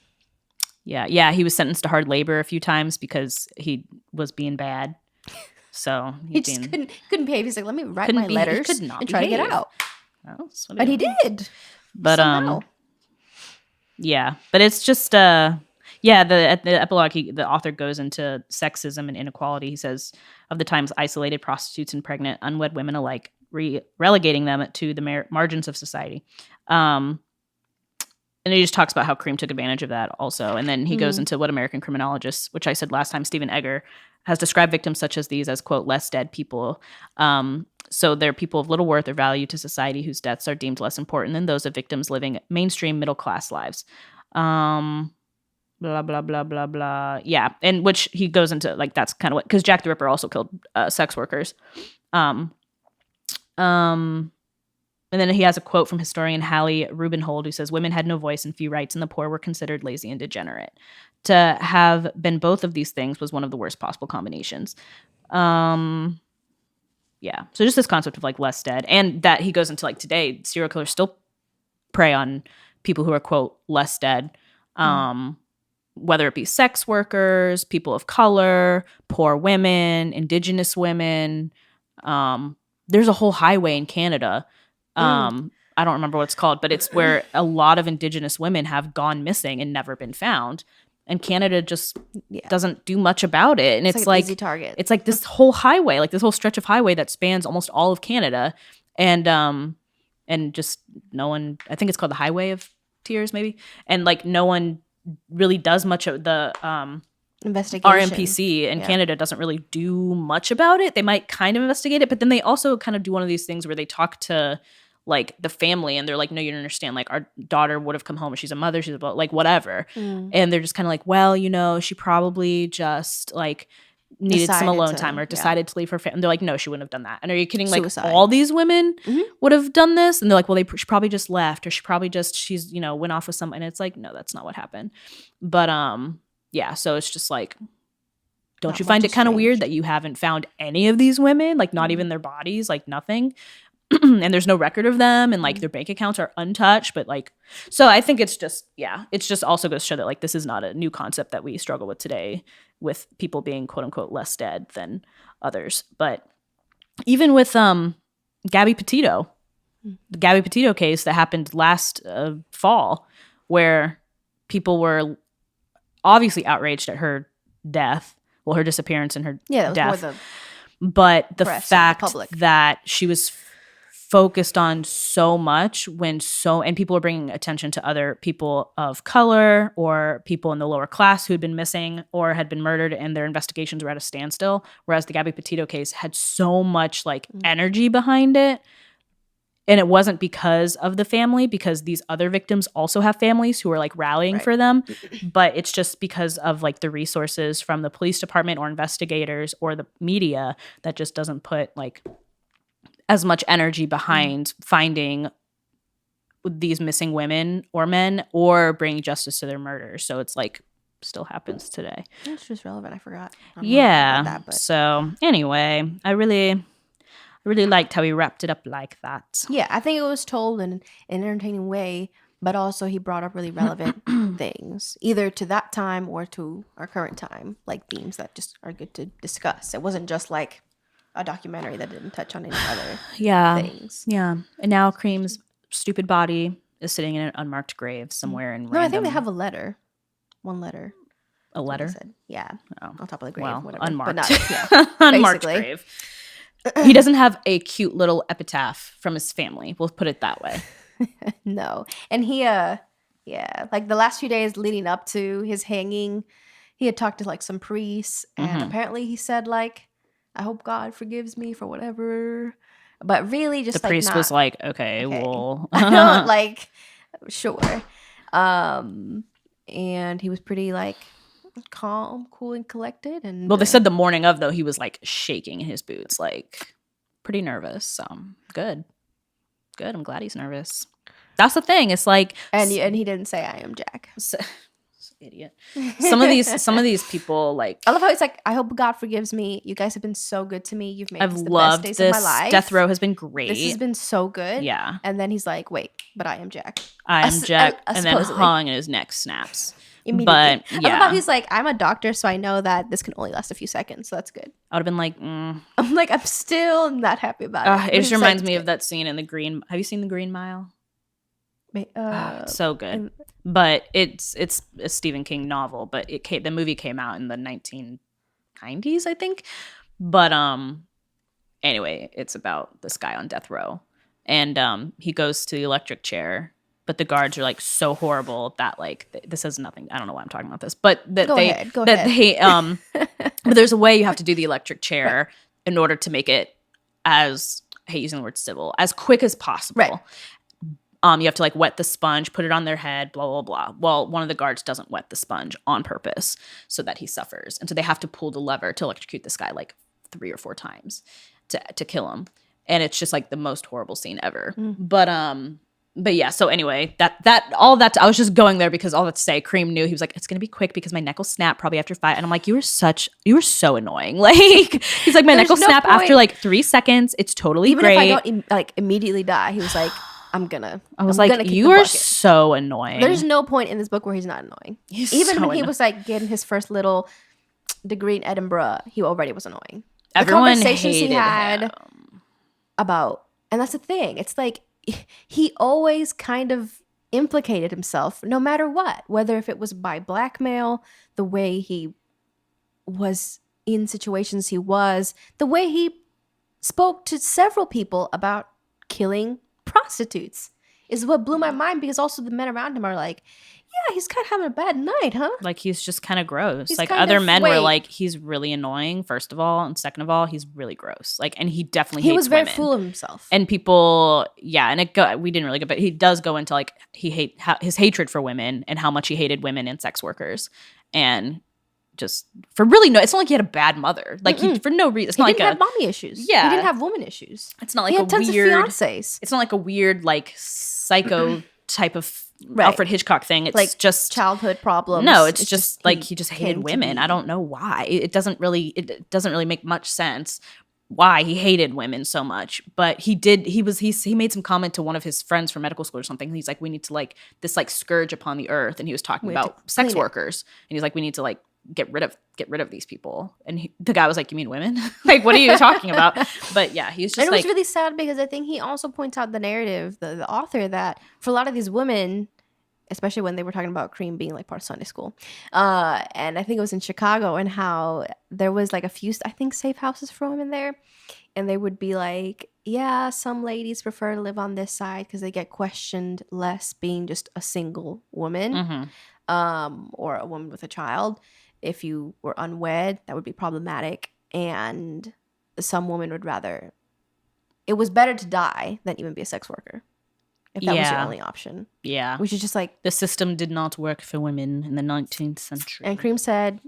Yeah. He was sentenced to hard labor a few times because he was being bad. So He just couldn't behave. He's like, let me write my letters and try to get out. Well, But he did. But somehow. yeah. But it's just at the epilogue, the author goes into sexism and inequality. He says, of the times isolated prostitutes and pregnant, unwed women alike, relegating them to the margins of society. And he just talks about how Cream took advantage of that also. And then he goes into what American criminologists, which I said last time, Stephen Egger, has described victims such as these as, quote, less dead people. So they're people of little worth or value to society whose deaths are deemed less important than those of victims living mainstream middle-class lives. Blah, blah, blah, blah, blah. Yeah. And which he goes into, like, that's kind of what, because Jack the Ripper also killed sex workers. And then he has a quote from historian Hallie Rubenhold who says, women had no voice and few rights and the poor were considered lazy and degenerate. To have been both of these things was one of the worst possible combinations. Yeah. So just this concept of like less dead, and that he goes into like today, serial killers still prey on people who are, quote, less dead. Whether it be sex workers, people of color, poor women, indigenous women. There's a whole highway in Canada. I don't remember what it's called, but it's where a lot of indigenous women have gone missing and never been found. And Canada just doesn't do much about it. And it's like easy target. It's like this whole highway, like this whole stretch of highway that spans almost all of Canada. And just no one, I think it's called the Highway of Tears maybe. And like no one really does much of the investigation. RMPC in Canada doesn't really do much about it. They might kind of investigate it, but then they also kind of do one of these things where they talk to like the family and they're like, no, you don't understand. Like our daughter would have come home. She's a mother. She's about like whatever. And they're just kind of like, well, you know, she probably just like needed some alone time or decided to leave her family. And they're like, no, she wouldn't have done that. And are you kidding? Suicide. Like all these women would have done this. And they're like, well, she probably just left or she's, you know, went off with someone. And it's like, no, that's not what happened. But yeah. So it's just like, don't you find it kind of weird that you haven't found any of these women? Like not even their bodies, like nothing. And there's no record of them and like their bank accounts are untouched, but like, so I think it's just also goes to show that like this is not a new concept that we struggle with today with people being quote unquote less dead than others. But even with Gabby Petito, the Gabby Petito case that happened last fall, where people were obviously outraged at her death, well, her disappearance and her death, but the fact that she was focused on so much and people were bringing attention to other people of color or people in the lower class who had been missing or had been murdered and their investigations were at a standstill. Whereas the Gabby Petito case had so much like energy behind it. And it wasn't because of the family, because these other victims also have families who are like rallying for them. But it's just because of like the resources from the police department or investigators or the media that just doesn't put like as much energy behind finding these missing women or men or bringing justice to their murders. So it's like still happens today. It's just relevant. I forgot. So anyway, I really liked how he wrapped it up like that. Yeah, I think it was told in an entertaining way, but also he brought up really relevant things, either to that time or to our current time, like themes that just are good to discuss. It wasn't just like a documentary that didn't touch on any other things. Yeah. And now Cream's stupid body is sitting in an unmarked grave somewhere in random. I think they have a letter. One letter. A letter? Yeah. Oh. On top of the grave. Well, whatever. Unmarked. But not, unmarked grave. He doesn't have a cute little epitaph from his family. We'll put it that way. No. And he, like the last few days leading up to his hanging, he had talked to like some priests and apparently he said like, I hope God forgives me for whatever But really, just the priest was like, okay, well, I don't like, sure. And he was pretty like calm, cool, and collected. And well, they said the morning of though he was like shaking in his boots, like pretty nervous. So good. I'm glad he's nervous. That's the thing. It's like, and he didn't say I am Jack. Idiot. Some of these people, like, I love how it's like, I hope God forgives me. You guys have been so good to me. You've made I've this the loved best days this. of my life. Death Row has been great. This has been so good. Yeah. And then he's like, wait, but I am Jack. I am Jack, and then hung and his neck snaps. Immediately. But yeah, I love how he's like, I'm a doctor, so I know that this can only last a few seconds, so that's good. I would have been like, I'm like, I'm still not happy about it. It just reminds me of that scene in the Green. Have you seen the Green Mile? So good. But it's a Stephen King novel, but the movie came out in the 1990s, I think. But anyway, it's about this guy on death row, and he goes to the electric chair, but the guards are like so horrible that like this has nothing. I don't know why I'm talking about this, but that Go ahead. but there's a way you have to do the electric chair in order to make it as, I hate using the word civil, as quick as possible. Right. You have to like wet the sponge, put it on their head, blah, blah, blah. Well, one of the guards doesn't wet the sponge on purpose so that he suffers. And so they have to pull the lever to electrocute this guy like 3 or 4 times to kill him. And it's just like the most horrible scene ever. But yeah, so anyway, I was just going there because all that to say, Cream knew. He was like, it's gonna be quick because my neck will snap probably after 5. And I'm like, you were so annoying. Like, he's like, my neck will snap after like 3 seconds. It's totally even great. if I don't like immediately die. He was like, I was like, you are so annoying. There's no point in this book where he's not annoying. Even when he was like getting his first little degree in Edinburgh, he already was annoying. Everyone the conversations hated he had him. about, and that's the thing. It's like he always kind of implicated himself, no matter what, whether if it was by blackmail, the way he was in situations he was, the way he spoke to several people about killing prostitutes is what blew my mind, because also the men around him are like, yeah, he's kind of having a bad night, huh? Like, he's just kind of gross. He's like, kind other of- men were wait. like, he's really annoying, first of all, and second of all, he's really gross. Like, and he definitely hates He was very women. full of himself. And people, yeah, and we didn't really get, but he does go into like his hatred for women and how much he hated women and sex workers, and just for really it's not like he had a bad mother, like he, for no reason. It's He not didn't like have mommy issues. Yeah. He didn't have woman issues. it's not like He a had tons weird. of fiancés. It's not like a weird like psycho type of Right. Alfred Hitchcock thing. It's Like just childhood problems. No, it's just like he just came hated to women. be. I don't know why. It doesn't really make much sense why he hated women so much. But he made some comment to one of his friends from medical school or something. He's like, we need to like this like scourge upon the earth, and he was talking We have about to sex clean it. workers, and he's like, we need to like get rid of these people. And the guy was like, you mean women? Like, what are you talking about? But yeah, he's just And it like was really sad because I think he also points out the narrative, the author, that for a lot of these women, especially when they were talking about Cream being like part of Sunday school, and I think it was in Chicago, and how there was like a few, I think, safe houses for women there, and they would be like, yeah, some ladies prefer to live on this side because they get questioned less being just a single woman, or a woman with a child. If you were unwed, that would be problematic, and some women would rather, it was better to die than even be a sex worker if that was your only option. Yeah. Which is just like, The system did not work for women in the 19th century. and Cream said,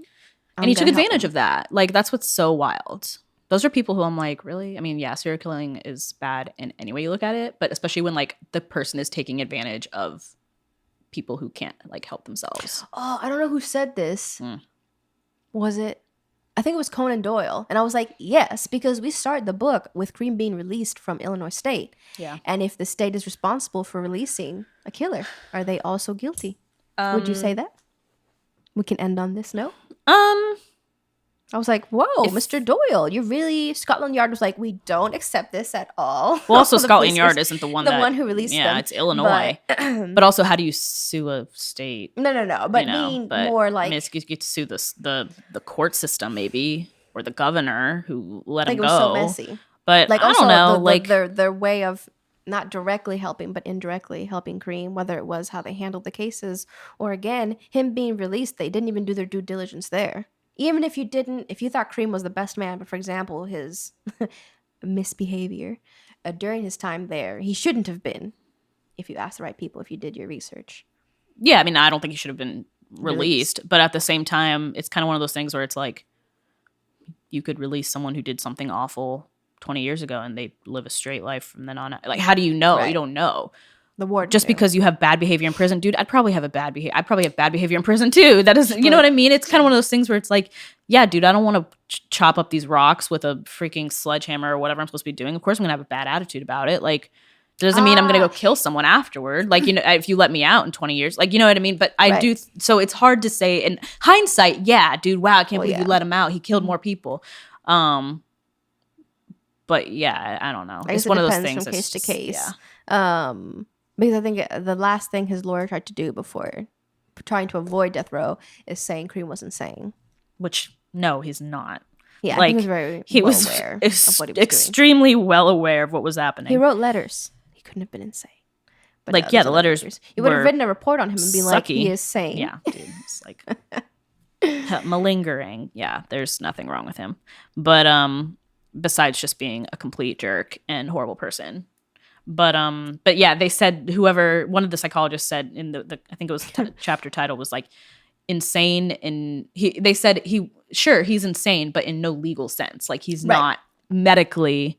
And he took advantage of that. Like, that's what's so wild. Those are people who I'm like, really? I mean, yeah, serial killing is bad in any way you look at it, but especially when like the person is taking advantage of people who can't like help themselves. Oh, I don't know who said this. Was it? I think it was Conan Doyle. And I was like, yes, because we start the book with Cream being released from Illinois State. Yeah. And if the state is responsible for releasing a killer, are they also guilty? Would you say that? We can end on this note. I was like, whoa, Mr. Doyle, you really, Scotland Yard was like, we don't accept this at all. Well, also The Scotland police Yard was isn't the one who released them. Yeah, it's Illinois. But also, how do you sue a state? No. But more like, I mean, you get to sue the court system, maybe, or the governor who let him it go. was so messy. But Like, I also, don't know, like their way of not directly helping, but indirectly helping Cream, whether it was how they handled the cases, or again, him being released, they didn't even do their due diligence there. Even if you thought Cream was the best man, but for example, his misbehavior during his time there, he shouldn't have been. If you ask the right people, if you did your research. Yeah, I mean, I don't think he should have been released, but at the same time, it's kind of one of those things where it's like you could release someone who did something awful 20 years ago and they live a straight life from then on. Like, how do you know? Right. You don't know. The warden just knew. because you have bad behavior in prison, dude, I'd probably have bad behavior in prison too. That is, you know what I mean? It's kind of one of those things where it's like, yeah, dude, I don't want to chop up these rocks with a freaking sledgehammer or whatever I'm supposed to be doing. Of course I'm gonna have a bad attitude about it. Like, it doesn't mean I'm gonna go kill someone afterward. Like, you know, if you let me out in 20 years, like, you know what I mean? But I do. So it's hard to say in hindsight. Yeah, dude, wow, I can't believe you let him out. He killed more people. But yeah, I don't know. It's one of those things from case to case. Yeah. Because I think the last thing his lawyer tried to do before trying to avoid death row is saying Cream was insane. Which, no, he's not. Yeah, like, he was aware of what he was extremely well aware of what was happening. He wrote letters. He couldn't have been insane. But like, yeah, the letters. You would have written a report on him and been like, he is sane. Yeah, dude. It's like malingering. Yeah, there's nothing wrong with him. But besides just being a complete jerk and horrible person. But yeah, they said one of the psychologists said in the I think it was chapter title was like insane, and they said he's insane, but in no legal sense. Like, he's not medically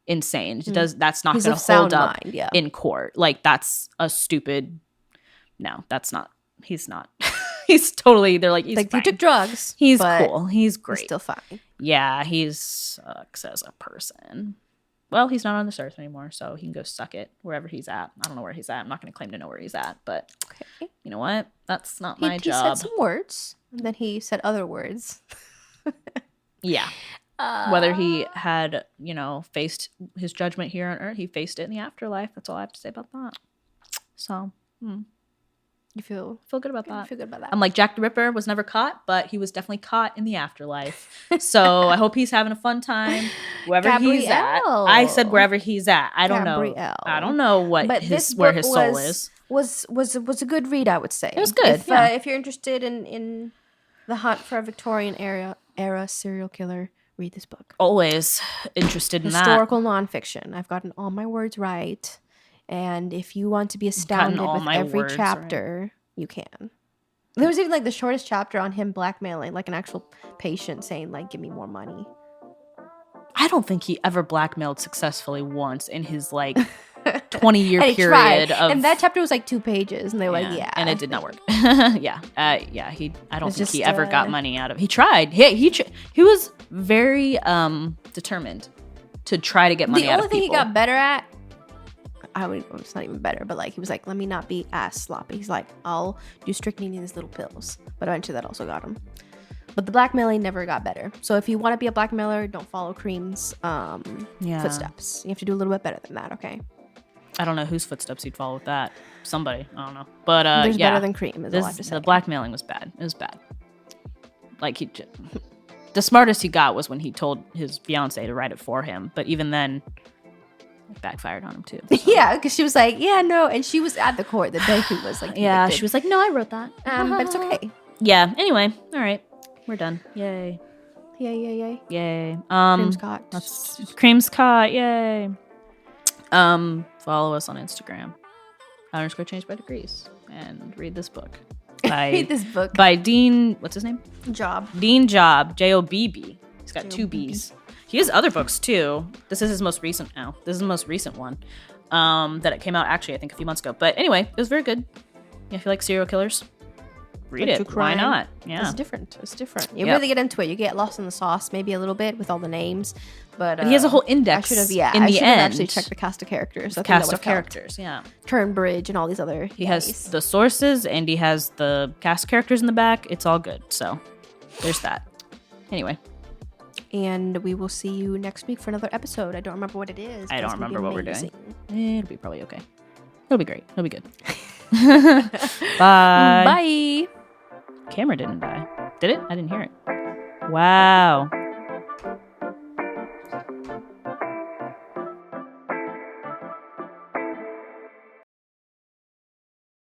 insane. That's not going to hold up in court. Like, that's a stupid. No, that's not. He's not. He's totally. They're like, he's like, fine. he took drugs. He's cool. He's great. He's still fine. Yeah, he sucks as a person. Well, he's not on this earth anymore, so he can go suck it wherever he's at. I don't know where he's at. I'm not going to claim to know where he's at, but you know what? That's not my job. He said some words, and then he said other words. Yeah. Whether he had, faced his judgment here on earth, he faced it in the afterlife. That's all I have to say about that. So, you feel good about that. I feel good about that. I'm like, Jack the Ripper was never caught, but he was definitely caught in the afterlife. So I hope he's having a fun time wherever he's at. I said wherever he's at. I don't know. I don't know what where his soul is. Was a good read, I would say. It was good. If you're interested in the hunt for a Victorian era serial killer, read this book. Always interested in historical nonfiction. I've gotten all my words right. And if you want to be astounded with every chapter, you can. There was even like the shortest chapter on him blackmailing like an actual patient saying like, give me more money. I don't think he ever blackmailed successfully once in his like 20-year period. And that chapter was like 2 pages and they were like, yeah. And it did not work. I don't think he ever got money out of it. He tried. He was very determined to try to get money out of people. The only thing he got better at, it's not even better, but like he was like, let me not be ass sloppy. He's like, I'll do strychnine in these little pills. But eventually that also got him. But the blackmailing never got better. So if you want to be a blackmailer, don't follow Cream's footsteps. You have to do a little bit better than that, okay? I don't know whose footsteps he'd follow with that. Somebody, I don't know. But there's better than Cream, is all I have to say. The blackmailing was bad. It was bad. Like, the smartest he got was when he told his fiance to write it for him. But even then, it backfired on him too. So. Yeah, because she was like, yeah, no. And she was at the court the day he was like convicted. Yeah, she was like, no, I wrote that. But it's okay. Yeah, anyway, all right. We're done. Yay. Yay. Cream's caught. Cream's caught. Yay. Follow us on Instagram. _change by degrees. And read this book. By Dean, what's his name? Dean Jobb. Jobb. He's got 2 B's. He has other books too. This is his most recent one. That it came out actually, I think, a few months ago. But anyway, it was very good. Yeah, if you like serial killers, read it. Why not? Yeah. It's different. You really get into it. You get lost in the sauce maybe a little bit with all the names. But he has a whole index. I should have actually checked the cast of characters. Yeah. Turnbridge and all these other He has the sources and he has the cast of characters in the back. It's all good. So there's that. Anyway. And we will see you next week for another episode. I don't remember what it is. I don't remember what we're doing. It'll be probably okay. It'll be great. It'll be good. Bye. Bye. Camera didn't die. Did it? I didn't hear it. Wow.